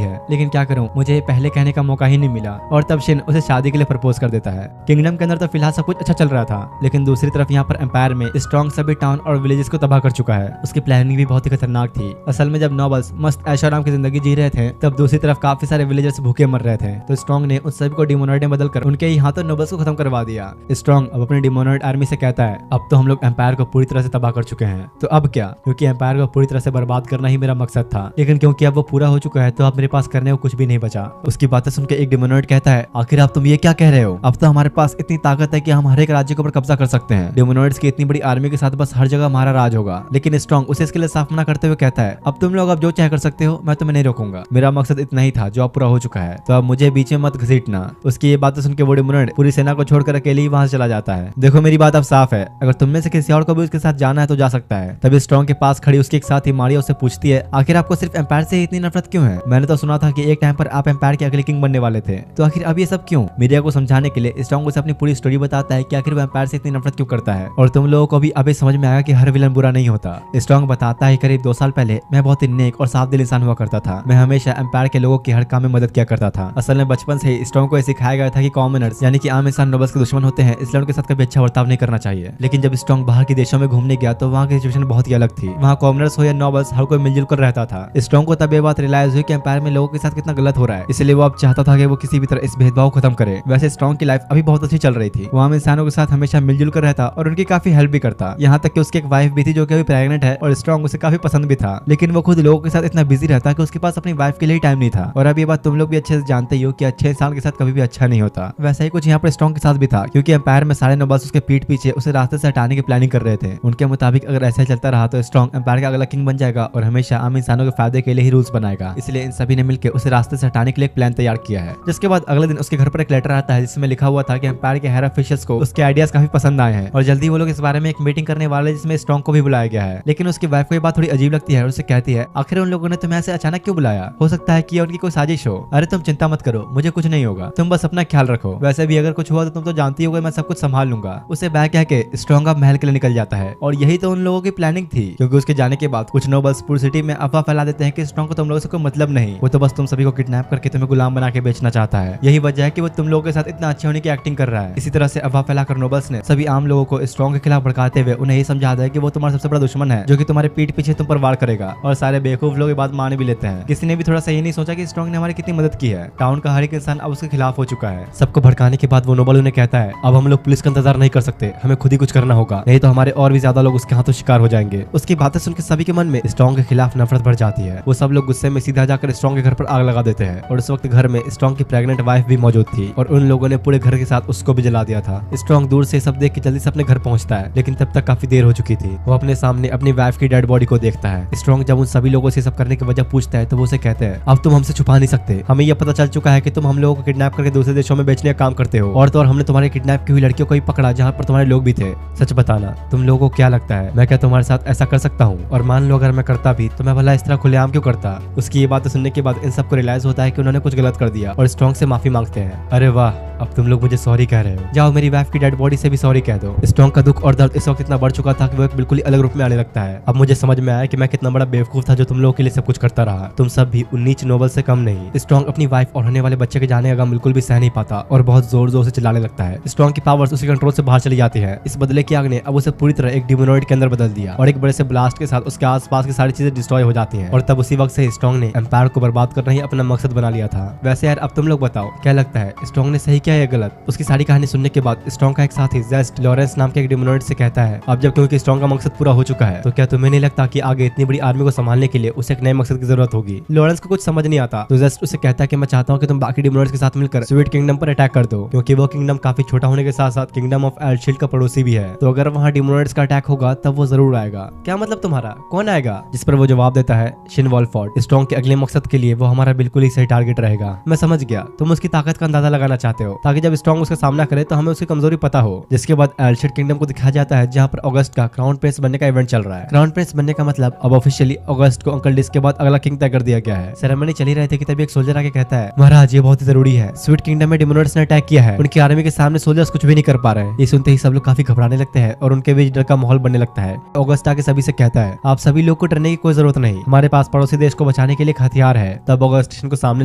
है, लेकिन क्या करूँ, मुझे पहले कहने का मौका ही नहीं मिला। और तब शिन उसे शादी के लिए प्रपोज कर देता है। किंगडम के अंदर तो फिलहाल सब कुछ अच्छा चल रहा था, लेकिन दूसरी तरफ यहाँ पर एम्पायर में स्ट्रॉन्ग सभी टाउन और विलेजेस को तबाह कर चुका है। उसकी प्लानिंग भी बहुत ही खतरनाक थी। असल में जब नोबल्स मस्त ऐशोआराम की जिंदगी जी रहे थे, तब दूसरी तरफ काफी सारे विलेजर्स भूखे मर रहे थे, तो स्ट्रॉन्ग ने उन सभी को डिमोनॉइड में बदलकर उनके ही हाथों नोबल्स को खत्म करवा दिया। स्ट्रॉन्ग अब अपनी डिमोनॉइड आर्मी से कहता है, अब तो हम लोग एम्पायर को पूरी तरह से तबाह कर चुके हैं, तो अब क्या, क्योंकि एम्पायर को पूरी तरह से बर्बाद करना ही मेरा मकसद था, लेकिन क्योंकि अब वो पूरा हो चुका है तो अब मेरे पास करने को कुछ भी नहीं बचा। उसकी बातें सुनकर एक डिमोनॉइड कहता है, आखिर आप तुम ये क्या कह रहे हो, अब तो हमारे पास इतनी ताकत है कि हम हर एक राज्य के ऊपर कब्जा कर सकते हैं। डिमोनॉइड्स की इतनी बड़ी आर्मी के साथ बस हर जगह हमारा राज होगा। लेकिन स्ट्रॉन्ग उसे इसके लिए साफ मना करते हुए कहता है, अब तुम लोग अब जो चाहे कर सकते हो, मैं तुम्हें नहीं रोकूंगा, मेरा मकसद इतना ही था जो अब पूरा हो चुका है, तो अब मुझे बीच में मत घसीटना। उसकी ये बातें सुनकर वो डिमोनॉइड पूरी सेना को छोड़कर अकेले ही वहां से चला जाता है। देखो मेरी बात अब साफ है, अगर तुम में से किसी और को भी उसके साथ जाना है तो जा सकता है। तभी स्ट्रॉन्ग के पास खड़ी उसके एक साथी मारिया उससे पूछती है, आखिर आपको सिर्फ एम्पायर से इतनी नफरत क्यों है? मैंने तो सुना था कि एक टाइम पर आप एम्पायर के अगले किंग बनने वाले थे, तो आखिर अब ये सब क्यों? मीडिया को समझाने के लिए स्ट्रॉन्ग उसे अपनी पूरी स्टोरी बताता है कि आखिर वो एम्पायर से इतनी नफरत क्यों करता है, और तुम लोगों को भी अभी समझ में आया कि हर विलन बुरा नहीं होता। स्ट्रॉन्ग बताता है करीब 2 साल पहले मैं बहुत ही नेक और साफ दिल इंसान हुआ करता था। मैं हमेशा एम्पायर के लोगों की हर काम में मदद किया करता था। असल में बचपन से ही स्ट्रॉन्ग को सिखाया गया था कि कॉमनर्स यानी कि आम इंसान नोबल्स के दुश्मन होते हैं, इसलिए उनके साथ कभी अच्छा बर्ताव नहीं करना चाहिए। लेकिन जब स्ट्रॉन्ग बाहर के देशों में घूमने गया तो वहाँ की सिचुएशन बहुत ही अलग थी। वहाँ कॉमनर्स हो या नोबल्स, हर कोई मिलजुल कर रहता था। स्ट्रॉन्ग को तब ये बात रियलाइज हुई कि एम्पायर में लोगों के साथ कितना गलत हो रहा है, इसलिए वो अब चाहता था कि वो किसी भी तरह इस भेदभाव को खत्म करे। वैसे स्ट्रॉन्ग की लाइफ अभी बहुत अच्छी चल रही थी, वो आम इंसानों के साथ हमेशा मिलजुल कर रहता और उनकी काफी हेल्प भी करता। यहाँ तक कि उसकी एक वाइफ भी थी जो कि अभी प्रेग्नेंट है, और स्ट्रॉन्ग उसे काफी पसंद भी था। लेकिन वो खुद लोगों के साथ इतना बिजी रहता कि उसके पास अपनी वाइफ के लिए टाइम नहीं था। और अब ये बात तुम लोग भी अच्छे से जानते ही हो कि अच्छे इंसान के साथ कभी भी अच्छा नहीं होता। वैसा ही कुछ यहाँ पर स्ट्रॉन्ग के साथ भी था, क्योंकि एम्पायर में सारे नोबल्स उसके पीठ पीछे उसे रास्ते से हटाने की प्लानिंग कर रहे थे। उनके मुताबिक अगर ऐसा चलता रहा तो स्ट्रॉन्ग एम्पायर का अगला किंग बन जाएगा और हमेशा आम इंसानों के फायदे के लिए ही रूल्स बनाएगा। इसलिए इन सभी ने मिलकर उसे रास्ते से हटाने के लिए एक प्लान तैयार किया है। जिसके बाद अगले दिन उसके घर पर एक लेटर आता है जिसमें लिखा हुआ था कि एम्पायर के हायर ऑफिशियल्स को उसके आइडियाज काफी पसंद आए हैं और जल्दी वो लोग इस बारे में एक मीटिंग करने वाले जिसमें स्ट्रॉन्ग को भी बुलाया गया है। लेकिन उसकी वाइफ को ये बात थोड़ी अजीब लगती है और उसे कहती है, आखिर उन लोगों ने तुम्हें ऐसे अचानक क्यों बुलाया? हो सकता है कि उनकी कोई साजिश हो। अरे तुम चिंता मत करो, मुझे कुछ नहीं होगा, तुम बस अपना ख्याल रखो। वैसे भी अगर कुछ हुआ तो तुम तो जानती होगे, मैं सब कुछ संभाल लूंगा। उसे बैग कह के स्ट्रॉन्ग अब महल के लिए निकल जाता है और यही तो उन लोगों की प्लानिंग थी, क्योंकि उसके जाने के बाद कुछ नोबल्स पूरी सिटी में अफवाह फैला देते हैं कि स्ट्रॉन्ग को तुम लोगों से कोई मतलब नहीं, वो तो बस तुम सभी को किडनैप करके तुम्हें गुलाम बना के बेचना चाहता है। यही वजह है कि वो तुम लोगों के साथ इतना अच्छे होने की एक्टिंग कर रहा है। इसी तरह से अफवाह फैलाकर नोबल्स ने सभी आम लोगों को स्ट्रॉन्ग के खिलाफ भड़काते हुए उन्हें ये समझा दिया कि वो तुम्हारा सबसे बड़ा दुश्मन है, जो कि तुम्हारे पीठ पीछे तुम पर वार करेगा। और सारे बेवकूफ लोग ये बात मान भी लेते हैं। किसी ने भी थोड़ा सा ये नहीं सोचा कि स्ट्रॉन्ग ने हमारी कितनी मदद की है। टाउन का हर एक इंसान अब उसके खिलाफ हो चुका है। सबको भड़काने के बाद वो नोबल उन्हें कहता है, अब हम लोग पुलिस का इंतजार नहीं कर सकते, हमें खुद ही कुछ करना होगा, नहीं तो हमारे और भी ज्यादा लोग उसके हाथों शिकार हो जाएंगे। उसकी बातें सुनकर सभी के मन में स्ट्रॉन्ग के खिलाफ नफरत बढ़ जाती है। वो सब लोग गुस्से में सीधा जाकर स्ट्रॉन्ग के घर पर आग लगा देते हैं और उस वक्त घर में स्ट्रॉन्ग की प्रेग्नेंट वाइफ भी मौजूद थी और उन लोगों ने पूरे घर के साथ उसको भी जला दिया था। स्ट्रॉन्ग दूर से सब देख के जल्दी से अपने घर पहुंचता है, लेकिन तब तक काफी देर हो चुकी थी। वो अपने सामने अपनी वाइफ की डेड बॉडी को देखता है। स्ट्रॉन्ग जब उन सभी लोगों से सब करने की वजह पूछता है तो वो उसे कहते हैं, अब तुम हमसे छुपा नहीं सकते, हमें यह पता चल चुका है कि तुम हम लोगों को किडनैप करके दूसरे देशों में बेचने का काम करते हो, और तो और हमने तुम्हारे किडनैप की हुई लड़कियों को ही पकड़ा जहाँ पर तुम्हारे लोग भी थे। सच बताना, तुम लोगों को क्या लगता है मैं क्या तुम्हारे साथ ऐसा कर सकता हूँ? और मान लो अगर मैं करता भी तो मैं भला इस तरह खुलेआम क्यों करता? उसकी ये बातें सुनने के बाद इन सबको रियलाइज होता है कि उन्होंने कुछ गलत कर दिया और स्ट्रॉन्ग से माफी मांगते हैं। अरे वाह, अब तुम लोग मुझे सॉरी कह रहे हो, जाओ मेरी वाइफ की डेड बॉडी से भी सॉरी कह दो। स्ट्रॉन्ग का दुख और दर्द इस वक्त इतना बढ़ चुका था कि वो एक बिल्कुल ही अलग रूप में आने लगता है। अब मुझे समझ में आया कि मैं कितना बड़ा बेवकूफ था जो तुम लोगों के लिए सब कुछ करता रहा। तुम सब भी उन्नीच नोबल से कम नहीं। स्ट्रॉन्ग अपनी वाइफ और होने वाले बच्चे के जाने का गम बिल्कुल भी सह नहीं पाता और बहुत जोर जोर से चिल्लाने लगता है। स्ट्रॉन्ग की पावर्स उसके कंट्रोल से बाहर चली जाती है। इस बदले की आग ने अब उसे पूरी तरह एक डिमोनॉइड के अंदर बदल दिया और एक बड़े से ब्लास्ट के साथ उसके आसपास की सारी चीजें डिस्ट्रॉय हो जाती हैं। और तब उसी वक्त से स्ट्रॉन्ग ने एम्पायर को बर्बाद करना ही अपना मकसद बना लिया था। वैसे यार, अब तुम लोग बताओ, क्या लगता है स्ट्रॉन्ग ने सही किया या गलत? उसकी सारी कहानी सुनने के बाद स्ट्रॉन्ग का एक साथी जेस्ट लॉरेंस नाम के एक डिमोनॉइड से कहता है, अब जब क्योंकि स्ट्रॉन्ग का मकसद पूरा हो चुका है तो क्या तुम्हें नहीं लगता कि आगे इतनी बड़ी आर्मी को संभालने के लिए उसे एक नए मकसद की जरूरत होगी? लॉरेंस को कुछ समझ नहीं आता तो जेस्ट उसे कहता है कि मैं चाहता हूँ कि तुम बाकी डिमोनॉइड्स के साथ मिलकर स्वीट किंगडम पर अटैक कर दो, क्योंकि वो किंगडम काफी छोटा होने के साथ साथ किंगडम ऑफ एल्डशील्ड का पड़ोसी भी है। तो अगर वहाँ डिमोनॉइड्स का अटैक होगा तब वो जरूर आएगा। क्या मतलब तुम्हारा? कौन आएगा? जिस पर वो जवाब देता है, शिन वॉलफॉर्ड। स्ट्रॉन्ग के अगले मकसद के लिए वो हमारा बिल्कुल ही सही टारगेट रहेगा। मैं समझ गया, तुम उसकी ताकत का अंदाजा लगाना चाहते हो ताकि जब स्ट्रॉन्ग उसका सामना करे तो हमें उसकी कमजोरी पता हो। जिसके बाद एल्डशील्ड किंगडम को दिखाया जाता है जहाँ पर ऑगस्ट का क्राउन प्रिंस बनने का इवेंट चल रहा है। क्राउन प्रिंस बनने का मतलब अब ऑफिशियली ऑगस्ट को अंकल डिस्क के बाद अगला किंग तय कर दिया गया है। सेरेमनी चली रही थी कि तभी एक सोल्जर आके कहता है, महाराज ये बहुत ही जरूरी है, स्वीट किंगडम में डिमोनॉइड्स ने अटैक किया है, उनकी आर्मी के सामने सोल्जर्स कुछ भी नहीं कर पा रहे। ये सुनते ही सब लोग काफी घबराने लगते हैं और उनके बीच डर का माहौल बनने लगता है। ऑगस्ट आके सभी से कहता है, आप सभी लोग को डरने की कोई जरूरत नहीं, हमारे पास पड़ोसी देश को बचाने के लिए एक हथियार है। तब ऑगस्ट शिन को सामने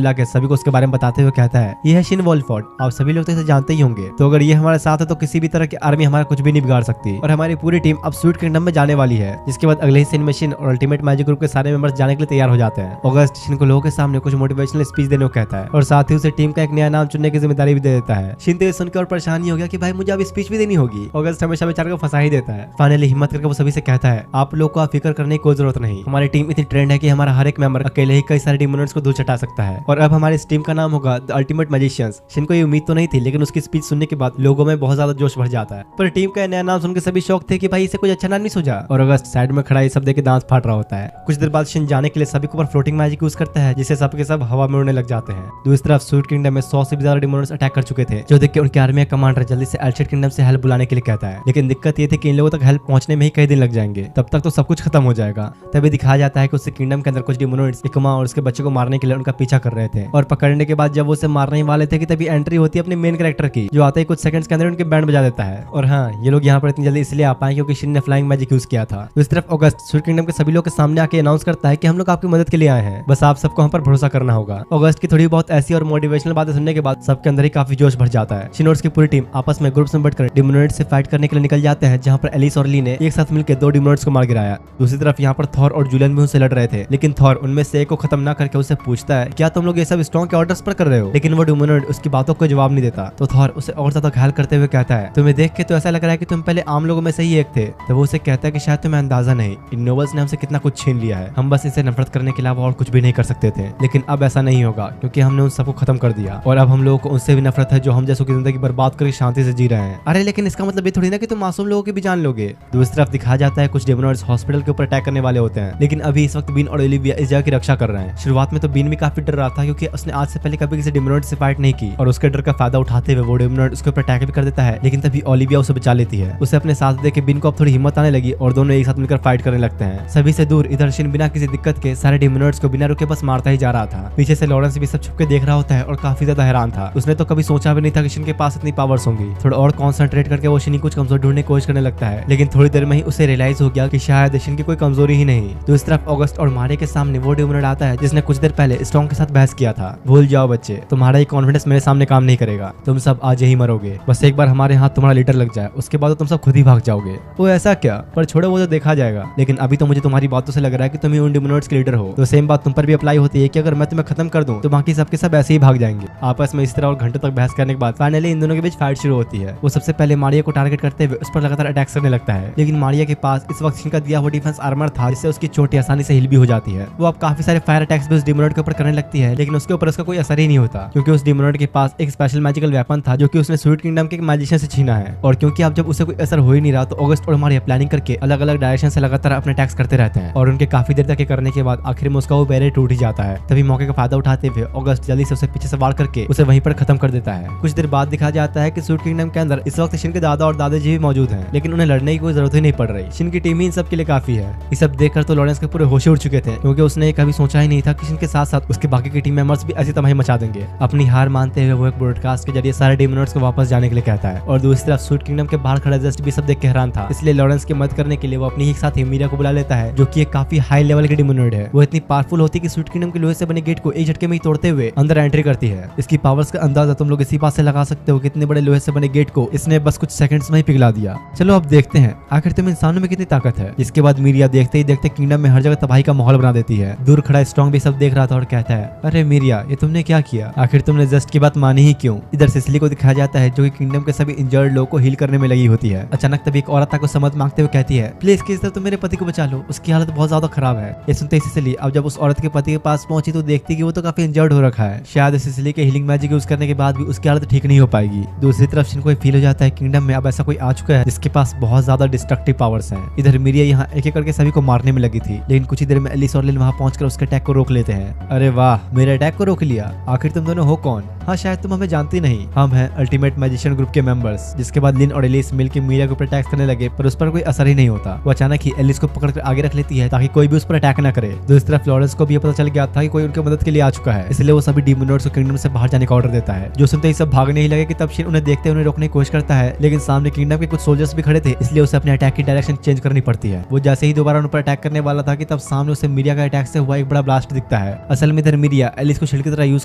लाके सभी को उसके बारे में बताते हुए कहता है, ये है शिन वॉलफॉर्ड, आप सभी लोग तो इसे जानते ही होंगे। तो अगर ये हमारे साथ है तो किसी भी तरह की आर्मी हमारा कुछ भी नहीं बिगाड़ सकती और हमारी पूरी टीम अब स्वीट किंगडम में जाने वाली है। जिसके बाद अगले ही सीन में शिन और अल्टीमेट मैजिक ग्रुप के सारे मेंबर्स जाने के लिए तैयार हो जाते हैं। ऑगस्ट शिन को लोगों के सामने कुछ मोटिवेशनल स्पीच देने को कहता है और साथ ही उसे टीम का एक नया नाम चुनने की जिम्मेदारी भी दे देता है। शिन तो ये सुनकर और परेशान ही हो गया कि भाई मुझे अब स्पीच भी देनी होगी। ऑगस्ट हमेशा बेचारे को फंसा ही देता है। फाइनली हिम्मत करके वो सभी से कहता है, आप लोग को फिक्र करने की कोई जरूरत नहीं, हमारी टीम इतनी ट्रेंड है कि हमारा हर एक मेंबर अकेले ही कई सारे डिमोनॉइड्स को दूर चटा सकता है और अब हमारी इस टीम का नाम होगा द अल्टीमेट मैजिशियंस। शिन को ये उम्मीद तो नहीं थी, लेकिन उसकी स्पीच सुनने के बाद लोगों में बहुत ज्यादा जोश भर जाता है। पर टीम का नया नाम सुनकर सभी शौक थे कि भाई इसे कुछ अच्छा नाम नहीं सूझा और अगस्त साइड में खड़ा ये सब देख के दांत फाड़ रहा होता है। कुछ देर बाद शिन जाने के लिए सभी के ऊपर फ्लोटिंग मैजिक यूज करता है जिससे सबके सब हवा में उड़ने लग जाते हैं। दूसरी तरफ स्वीट किंगडम में 100 से भी ज्यादा डिमोनॉइड्स अटैक कर चुके थे, जो देख के उनकी आर्मी का कमांडर जल्दी से एल्डशील्ड किंगडम से हेल्प बुलाने के लिए कहता है। लेकिन दिक्कत ये थी कि इन लोगों तक हेल्प पहुंचने में ही कई दिन लग जाएंगे, तब तक तो सब कुछ खत्म हो जाएगा। तभी दिखाया जाता है कि उससे किंगडम के अंदर कुछ डिमोनॉइड्स एक माँ और उसके बच्चे को मारने के लिए उनका पीछा कर रहे थे और पकड़ने के बाद जब वो उसे मारने वाले थे कि तभी एंट्री होती है अपने मेन कैरेक्टर की, जो आते ही कुछ सेकंड्स के अंदर उनके बैंड बजा देता है। और हाँ, ये लोग यहाँ पर इतनी जल्दी इसलिए आ पाए क्योंकि शिन ने फ्लाइंग मैजिक यूज किया था। दूसरी तरफ ऑगस्ट स्वीट किंगडम के सभी लोग के सामने आके अनाउंस करता है कि हम लोग आपकी मदद के लिए आए हैं, बस आप सबको हम पर भरोसा करना होगा। ऑगस्ट की थोड़ी बहुत ऐसी और मोटिवेशनल बातें सुनने के बाद सबके अंदर ही काफी जोश भर जाता है। शिन और उसकी पूरी टीम आपस में ग्रुप्स में बढ़कर डिमोनॉइड्स से फाइट करने के लिए निकल जाते हैं, जहाँ पर एलिस और ली ने एक साथ मिलकर 2 डिमोनॉइड्स को मार गिराया। दूसरी तरफ यहाँ पर थॉर और जूलियन भी उनसे लड़ रहे थे, लेकिन थॉर उनमें से एक को खत्म ना करके उससे पूछता है, क्या तुम लोग ये सब स्ट्रॉन्ग के ऑर्डर्स पर कर रहे हो? लेकिन वो डिमोनॉइड उसकी बातों को जवाब नहीं देता। तो थॉर उसे और ज्यादा घायल करते हुए कहता है, तुम्हें देख के तो ऐसा लग रहा है कि तुम पहले आम लोगों में से ही एक थे। तो वो उसे कहता है कि शायद तुम्हें अंदाजा नहीं, इन नोबल्स ने हमसे कितना कुछ छीन लिया है, हम बस इनसे नफरत करने के अलावा और कुछ भी नहीं कर सकते थे। लेकिन अब ऐसा नहीं होगा क्योंकि हमने उन सबको खत्म कर दिया और अब हम लोगों को उनसे भी नफरत है जो हम जैसों की जिंदगी बर्बाद करके शांति से जी रहे हैं। अरे लेकिन इसका मतलब ये थोड़ी ना कि तुम मासूम लोगों की भी जान लोगे। दूसरी तरफ दिखाया जाता है कुछ डिमोनॉइड्स हॉस्पिटल के ऊपर अटैक करने वाले होते हैं, लेकिन अभी इस वक्त बीन और ओलिविया इस जगह की रक्षा कर रहे हैं। शुरुआत में तो बीन भी काफी डर रहा था क्योंकि उसने आज से पहले कभी किसी डिमोनॉइड से फाइट नहीं की और उसके डर का फायदा उठाते हुए वो डिमोनॉइड उसके ऊपर अटैक भी कर देता है। लेकिन तभी ओलिविया उसे बचा लेती है। उसे अपने साथ देख के बीन को अब थोड़ी हिम्मत आने लगी और दोनों एक साथ मिलकर फाइट करने लगते हैं। सभी से दूर इधर शिन बिना किसी दिक्कत के सारे डिमोनॉइड्स को बिना रुके बस मारता ही जा रहा था। पीछे से लॉरेंस भी सब छुप के देख रहा होता है और काफी ज्यादा हैरान था। उसने तो कभी सोचा भी नहीं था कि शिन के पास इतनी पावर्स होंगी। थोड़ा और कॉन्सेंट्रेट करके वो शिन की कुछ कमजोरी ढूंढने की कोशिश करने लगता है, लेकिन थोड़ी देर में ही उसे रियलाइज हो गया कि शायद शिन की कोई कमजोरी ही नहीं। दूसरी तरफ ऑगस्ट और मारे के सामने वो डिमोनॉइड आता है जिसने कुछ देर पहले स्ट्रॉन्ग के साथ बहस किया था। भूल जाओ बच्चे, तुम्हारा ये कॉन्फिडेंस मेरे सामने काम नहीं करेगा, तुम सब आज ही मरोगे। बस एक बार हमारे हाथ तुम्हारा लीडर लग जाए उसके बाद तुम सब खुद ही भाग जाओगे। वो ऐसा क्या? पर छोड़ो, वो तो देखा जाएगा। लेकिन अभी तो मुझे तुम्हारी बातों से लग रहा है कि तुम ही उन डिमोनॉइड्स के लीडर हो। तो सेम बात तुम पर भी अप्लाई होती है कि अगर मैं तुम्हें खत्म कर दूं तो बाकी सबके सब ऐसे ही भाग जाएंगे। आपस में इस तरह और घंटों तक बहस करने के बाद फाइनली इन दोनों के बीच फाइट शुरू होती है। वो सबसे पहले मारिया को टारगेट करते हुए उस पर लगातार अटैक्स करने लगता है, लेकिन मारिया के पास इस वक्त शिन का दिया हुआ डिफेंस आर्मर था जिससे उसकी चोटी आसानी से हिल भी हो जाती है। वो अब काफी सारे फायर अटैक्स भी उस डिमोनॉइड के ऊपर करने लगती है, लेकिन उसके ऊपर उसका कोई असर ही नहीं होता क्योंकि उस डिमोनॉइड के पास एक स्पेशल मैजिकल वेपन था जो कि उसने स्वीट किंगडम के मैजिशियन से छीना है। और क्योंकि अब जब उसे कोई असर हो ही नहीं रहा तो ऑगस्ट और मारिया प्लानिंग करके अलग अलग डायरेक्शन से लगातार अपने अटैक्स करते रहते हैं और उनके काफी देर तक करने के बाद आखिर में उसका वो बैरियर टूट ही जाता है। तभी मौके का फायदा उठाते हुए ऑगस्ट जल्दी से उसे पीछे से वार करके उसे वहीं पर खत्म कर देता है। कुछ देर बाद दिखाया जाता है कि स्वीट किंगडम के अंदर इस वक्त शिन के दादा और दादाजी भी मौजूद हैं, लेकिन उन्हें लड़ने की कोई जरूरत ही नहीं पड़ रही। शिन की टीम ही इन सब के लिए काफी है। ये सब देखकर तो लॉरेंस के पूरे होश उड़ चुके थे क्योंकि उसने कभी सोचा ही नहीं था कि शिन के साथ साथ उसके बाकी बाकी के टीम मेंबर्स भी ऐसी तबाही मचा देंगे। अपनी हार मानते हुए वो एक ब्रॉडकास्ट के जरिए सारे डिमोनॉइड्स को वापस जाने के लिए कहता है और दूसरी तरफ स्वीट किंगडम के बाहर खड़ा जस्ट भी सब देख के हैरान था। इसलिए लॉरेंस की मदद करने के लिए वो अपनी ही साथी मीरिया को बुला लेता है, जो कि एक काफी हाई लेवल की डिमोनॉइड है। वो इतनी पावरफुल होती है कि स्वीट किंगडम के लोहे से बने गेट को एक झटके में ही तोड़ते हुए अंदर एंट्री करती है। इसकी पावर्स का अंदाजा तुम लोग इसी बात से लगा सकते हो कि इतने बड़े लोहे से बने गेट को इसने बस कुछ सेकंड्स में ही पिघला दिया। चलो अब देखते हैं आखिर तुम इंसानों में कितनी ताकत है। इसके बाद मीरिया देखते ही देखते किंगडम में हर जगह तबाही का माहौल बना देती है। दूर खड़ा स्ट्रॉन्ग भी सब देख रहा था और कहता है, अरे मीरिया ये तुमने क्या किया? आखिर तुमने जस्ट की बात मानी ही क्यों? इधर सिसिली को दिखाया जाता है जो कि किंगडम के सभी इंजर्ड लोगों को हील करने में लगी होती है। अचानक तभी एक औरत को मदद मांगते हुए कहती है, प्लीज किस तरह तुम मेरे पति को बचा लो, उसकी हालत बहुत ज्यादा खराब है। ये सुनते ही सिसिली अब जब उस औरत के पति के पास पहुंची तो देखती कि वो तो काफी इंजर्ड हो रखा है। शायद सिसिली के हीलिंग मैजिक यूज करने के बाद भी उसकी हालत ठीक नहीं हो पाएगी। दूसरी तरफ शिन को फील हो जाता है किंगडम में अब ऐसा कोई आ चुका है जिसके पास बहुत ज्यादा डिस्ट्रक्टिव पावर्स हैं। इधर मीरिया यहाँ एक एक करके सभी को मारने में लगी थी, लेकिन कुछ ही देर में एलिस और लिन वहाँ पहुंचकर उसके अटैक को रोक लेते हैं। अरे वाह, मेरे अटैक को रोक लिया। आखिर तुम दोनों हो कौन? हाँ शायद तुम हमें जानती नहीं, हम हैं अल्टीमेट मैजिशियन ग्रुप के मेंबर्स। जिसके बाद लिन और एलिस मिलकर मीरिया के ऊपर अटैक करने लगे, पर उस पर कोई असर ही नहीं होता। वो अचानक ही एलिस को पकड़कर आगे रख लेती है ताकि कोई भी उस पर अटैक न करे। दूसरी तरफ लॉरेंस को भी ये पता चल गया था कि कोई उनकी मदद के लिए आ चुका है, इसलिए वो सभी डिमोनॉइड्स को किंगडम से बाहर जाने का ऑर्डर देता है। जो सुनते ही सब भागने ही लगे कि तब शिन उन्हें देखते उन्हें रोकने की कोशिश करता है, लेकिन सामने किंगडम के कुछ सोल्जर्स भी खड़े थे, इसलिए उसे अपने अटैक की डायरेक्शन चेंज करनी पड़ती है। वो जैसे ही दोबारा उन पर अटैक करने वाला था कि तब सामने उसे मीरिया का अटैक से हुआ एक बड़ा ब्लास्ट दिखता है। असल में इधर मीरिया एलिस को शील्ड की तरह यूज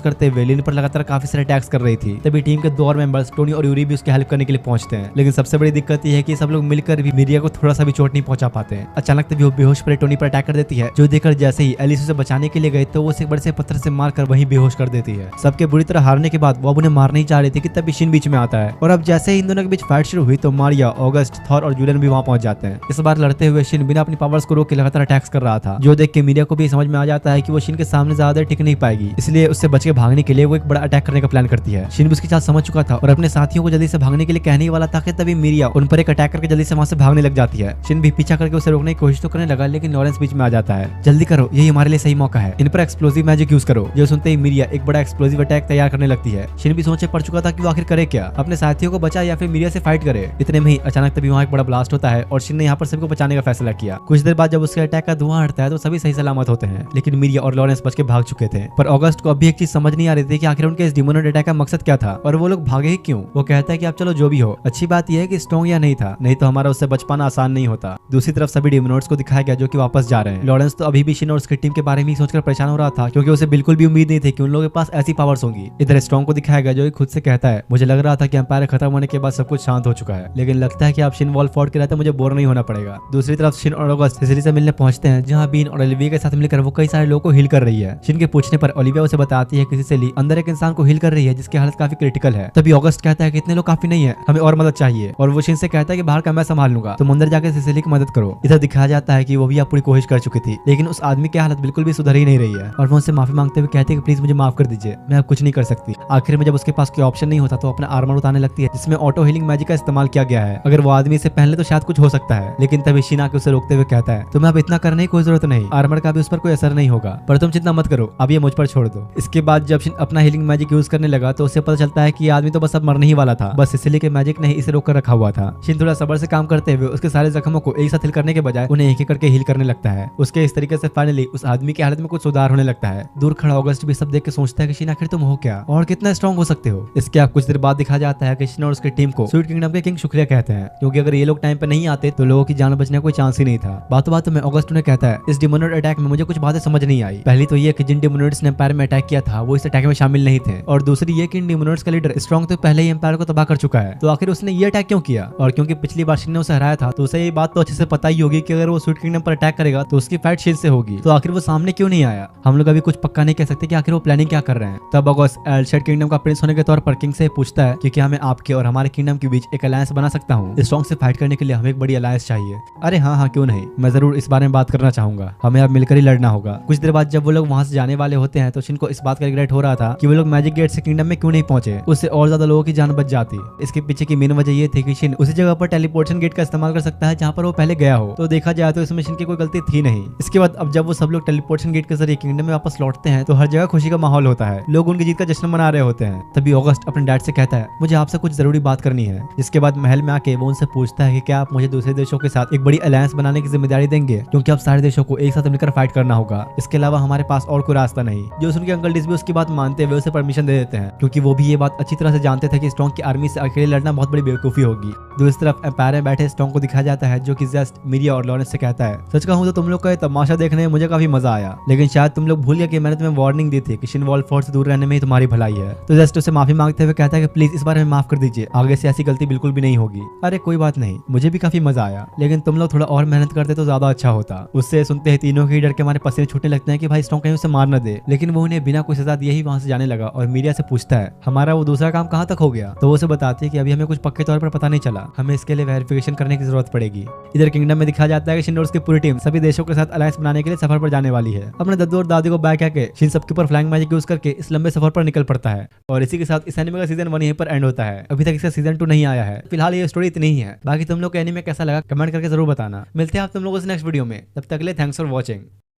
करते हुए लिन पर लगातार काफी सारे अटैक्स कर रही थी। तभी टीम के दो और मेंबर्स टोनी और यूरी भी उसकी हेल्प करने के लिए पहुंचते हैं, लेकिन सबसे बड़ी दिक्कत यह है कि सब लोग मिलकर भी मीरिया को थोड़ा सा भी चोट नहीं पहुंचा पाते हैं। अचानक तभी वो बेहोश पड़े टोनी पर अटैक कर देती है, जो देखकर जैसे ही एलिस उसे बचाने के लिए गए तो वो उसे बड़े से पत्थर से मारकर वहीं बेहोश कर देती है। सबके बुरी तरह हारने के बाद वो अब उन्हें मारने ही चाह रही थी कि तभी शिन बीच में आता है और अब जैसे ही इन दोनों के बीच फाइट शुरू हुई तो मारिया, ऑगस्ट, थॉर और जूलियन भी वहां पहुंच जाते हैं। इस बार लड़ते हुए शिन बिना अपनी पावर्स को रोक के लगातार अटैक्स कर रहा था, जो देख के मीरिया को भी समझ में आ जाता है कि वो शिन के सामने ज्यादा टिक नहीं पाएगी, इसलिए उससे बच के भागने के लिए वो एक बड़ा अटैक करने का प्लान करती है। शिन भी उसकी चाल समझ चुका था और अपने साथियों को जल्दी से भागने के लिए कहने वाला था कि तभी मीरिया उन पर एक अटैक करके जल्दी से वहां से भागने लग जाती है। शिन भी पीछा करके उसे रोकने की कोशिश तो करने लगा, लेकिन लॉरेंस बीच में आ जाता है। जल्दी करो, यही हमारे लिए सही मौका है, इन पर एक्सप्लोसिव मैजिक यूज करो। जो सुनते ही मीरिया एक बड़ा एक्सप्लोसिव अटैक तैयार करने लगती है। शिन भी सोचे पड़ चुका था कि वो आखिर करे क्या, अपने साथियों को बचाए या फिर मीरिया से फाइट करे। इतने में ही अचानक तभी वहाँ एक बड़ा ब्लास्ट होता है और शिन ने यहाँ पर सभी को बचाने का फैसला किया। कुछ देर बाद जब उसके अटैक का धुआं हटता है तो सभी सही सलामत होते हैं, लेकिन मीरिया और लॉरेंस बच के भाग चुके थे। पर ऑगस्ट को अभी एक चीज समझ नहीं आ रही थी कि आखिर उनके इस डिमोनॉइड अटैक का मकसद क्या था और वो लोग भागे ही क्यों। वो कहता है कि आप चलो जो भी हो, अच्छी बात यह है कि स्ट्रॉन्ग या नहीं था, नहीं तो हमारा उससे बच पाना आसान नहीं होता। दूसरी तरफ सभी डिमोनॉइड्स को दिखाया गया जो कि वापस जा रहे हैं। लॉरेंस तो अभी भी शिन और उसकी टीम के बारे में ही सोचकर परेशान हो रहा था, क्योंकि उसे बिल्कुल भी उम्मीद नहीं थी कि उन लोगों के पास ऐसी पावर्स होंगी। इधर स्ट्रॉन्ग को दिखाया गया जो खुद से कहता है, मुझे लग रहा था कि एम्पायर खत्म होने के बाद सब कुछ शांत हो चुका है, लेकिन लगता है कि आप शिन वॉल फोर्ट के रहते मुझे बोर नहीं होना पड़ेगा। दूसरी तरफ शिन और ऑगस्ट सिसिली से मिलने पहुंचते हैं, जहां बीन और ओलिविया के साथ मिलकर वो कई सारे लोगों को हील कर रही है। शिन के पूछने पर ओलिविया उसे बताती है कि सिसिली अंदर एक इंसान को हील कर रही है जिसकी हालत काफी क्रिटिकल है। तभी ऑगस्ट कहता है कि इतने लोग काफी नहीं है, हमें और मदद चाहिए, और वो शिन से कहता है कि बाहर का मैं संभाल लूंगा, तुम अंदर जाकर सिसिली की मदद करो। इधर दिखाया जाता है कि वो भी पूरी कोशिश कर चुकी थी, लेकिन उस आदमी की हालत बिल्कुल भी सुधर ही नहीं रही है और वो उनसे माफी मांगते हुए कहते हैं कि प्लीज मुझे माफ कर दीजिए, मैं अब कुछ नहीं कर सकती। आखिर में जब उसके पास कोई ऑप्शन नहीं होता तो अपना आर्मर उतारने लगती है, जिसमें ऑटो हीलिंग मैजिक का इस्तेमाल किया गया है। अगर वो आदमी इसे पहन ले तो शायद कुछ हो सकता है, लेकिन तभी शिन आके उसे रोकते हुए कहता है, तुम्हें अब इतना करने की कोई जरूरत नहीं, आर्मर का भी उस पर कोई असर नहीं होगा, पर तुम चिंता मत करो, अब ये मुझ पर छोड़ दो। इसके बाद जब शिन अपना हीलिंग मैजिक यूज करने लगा तो उसे पता चलता है कि ये आदमी तो बस अब मरने ही वाला था, बस सिसिली के मैजिक ने इसे रोक कर रखा हुआ था। शिन थोड़ा सब्र से काम करते हुए उसके सारे जख्मों को एक साथ हील करने के बजाय उन्हें एक एक करके हील करने लगता है। उसके इस तरीके से फाइनली उस आदमी की हालत में कुछ सुधार होने लगता है। दूर खड़ा ऑगस्ट भी सब देख के सोचता है कि शिन आखिर तुम हो क्या और कितना स्ट्रॉन्ग हो सकते हो। इसके आप कुछ देर बाद दिखा जाता है कि शिन और उसकी टीम को स्वीट किंगडम के किंग शुक्रिया कहते हैं, क्योंकि अगर ये लोग टाइम पे नहीं आते तो लोगों की जान बचने का कोई चांस ही नहीं था। बातों बातों में ऑगस्ट उन्हें कहता है, इस डिमोनॉइड अटैक में मुझे कुछ बातें समझ नहीं आई। पहली तो ये कि जिन डिमोनॉइड्स ने एम्पायर में अटैक किया था वो इस अटैक में शामिल नहीं थे, और दूसरी ये कि इन डिमोनॉइड्स का लीडर स्ट्रॉन्ग तो पहले ही एम्पायर को तबाह कर चुका है, तो आखिर उसने ये अटैक क्यों किया। और क्योंकि पिछली बार शिन ने उसे हराया था तो उसे ये बात तो अच्छे से पता ही होगी कि अगर वो स्वीट किंगडम पर अटैक करेगा तो उसकी फाइट शिन से होगी, तो आखिर वो सामने क्यों नहीं आया। हम लोग अभी कुछ पक्का नहीं कह सकते कि आखिर वो प्लानिंग क्या कर रहे हैं। तब ऑगस्ट एल्शेड किंगडम का प्रिंस होने के तौर पर किंग से पूछता है कि क्या मैं आपके और हमारे किंगडम के बीच एक अलायंस बना सकता हूँ। स्ट्रॉन्ग से फाइट करने के लिए हमें एक बड़ी अलायंस चाहिए। अरे हाँ क्यों नहीं, मैं जरूर इस बारे में बात करना चाहूंगा, हमें अब मिलकर ही लड़ना होगा। कुछ देर बाद जब वो लोग वहां से जाने वाले होते हैं तो शिन को इस बात का रिग्रेट हो रहा था कि वो लोग मैजिक गेट से किंगडम में क्यों नहीं पहुंचे, उससे और ज्यादा लोगों की जान बच जाती। इसके पीछे की मेन वजह ये थी कि शिन उसी जगह पर टेलीपोर्टेशन गेट का इस्तेमाल कर सकता है जहाँ पर वो पहले गया हो, तो देखा जाए तो इसमें शिन की कोई गलती थी नहीं। इसके बाद अब जब वो सब लोग टेलीपोर्टेशन गेट के जरिए किंगडम में वापस लौटते हैं तो हर जगह खुशी का माहौल होता है, लोग उनकी जीत का जश्न मना रहे होते हैं। तभी ऑगस्ट अपने डैड से कहता है, मुझे आपसे कुछ जरूरी बात करनी है। जिसके बाद महल में आके वो उनसे पूछता है कि क्या आप मुझे दूसरे देशों के साथ एक बड़ी अलायंस बनाने की जिम्मेदारी देंगे, क्योंकि अब सारे देशों को एक साथ मिलकर फाइट करना होगा, इसके अलावा हमारे पास और कोई रास्ता नहीं। नहीं। जो उनके अंकल डिस भी उसकी बात मानते हुए उसे परमिशन दे देते हैं, क्योंकि वो भी ये बात अच्छी तरह से जानते थे कि स्ट्रॉन्ग की आर्मी से अकेले लड़ना बहुत बड़ी बेवकूफी होगी। दूसरी तरफ एम्पायर में बैठे स्ट्रॉन्ग को दिखाया जाता है, जो कि जस्ट मिरिया और लॉरेंस से कहता है, सच कहूं तो तुम लोग का ये तमाशा देखने में मुझे काफी मजा आया, लेकिन शायद तुम लोग भूल गए कि मैंने तुम्हें वार्निंग दी थी कि शिनवॉल्ड फोर्ट से दूर रहने में ही तुम्हारी भलाई है। तो जस्ट उसे माफी मांगते हुए कहता है कि प्लीज इस बार हमें माफ कर दीजिए, आगे से ऐसी गलती बिल्कुल भी नहीं होगी। अरे कोई बात नहीं, मुझे भी काफी मजा आया, लेकिन तुम लोग थोड़ा और मेहनत करते तो ज्यादा अच्छा होता। उससे सुनते ही तीनों के डर के हमारे पसीने छूटने लगते हैं कि भाई स्ट्रॉन्ग कहीं उसे मार न दे, लेकिन वो उन्हें बिना कोई सजा दिए ही वहां से जाने लगा और मीडिया से पूछता है हमारा वो दूसरा काम कहाँ तक हो गया। तो वो उसे बताती है कि अभी हमें कुछ पक्के तौर पर पता नहीं चला, हमें इसके लिए वेरिफिकेशन करने की जरूरत पड़ेगी। इधर किंगडम में दिखाया जाता है कि शिन और उसकी पूरी टीम सभी देशों के साथ अलायंस बनाने के लिए सफर पर जाने वाली है। अपने दादू और दादी को बैक करके शिन सबके ऊपर फ्लाइंग मैजिक यूज करके इस लंबे सफर पर निकल पड़ता है। और इसी के साथ इस एनिमे का सीजन 1 यहीं पर एंड होता है। अभी तक इसका सीजन 2 नहीं आया है। फिलहाल ये स्टोरी इतनी ही है। बाकी तुम लोग को एनिमे कैसा लगा कमेंट करके जरूर बताना। मिलते हैं आप तुम लोगों से नेक्स्ट वीडियो में, तब तक के लिए थैंक्स फॉर वॉचिंग।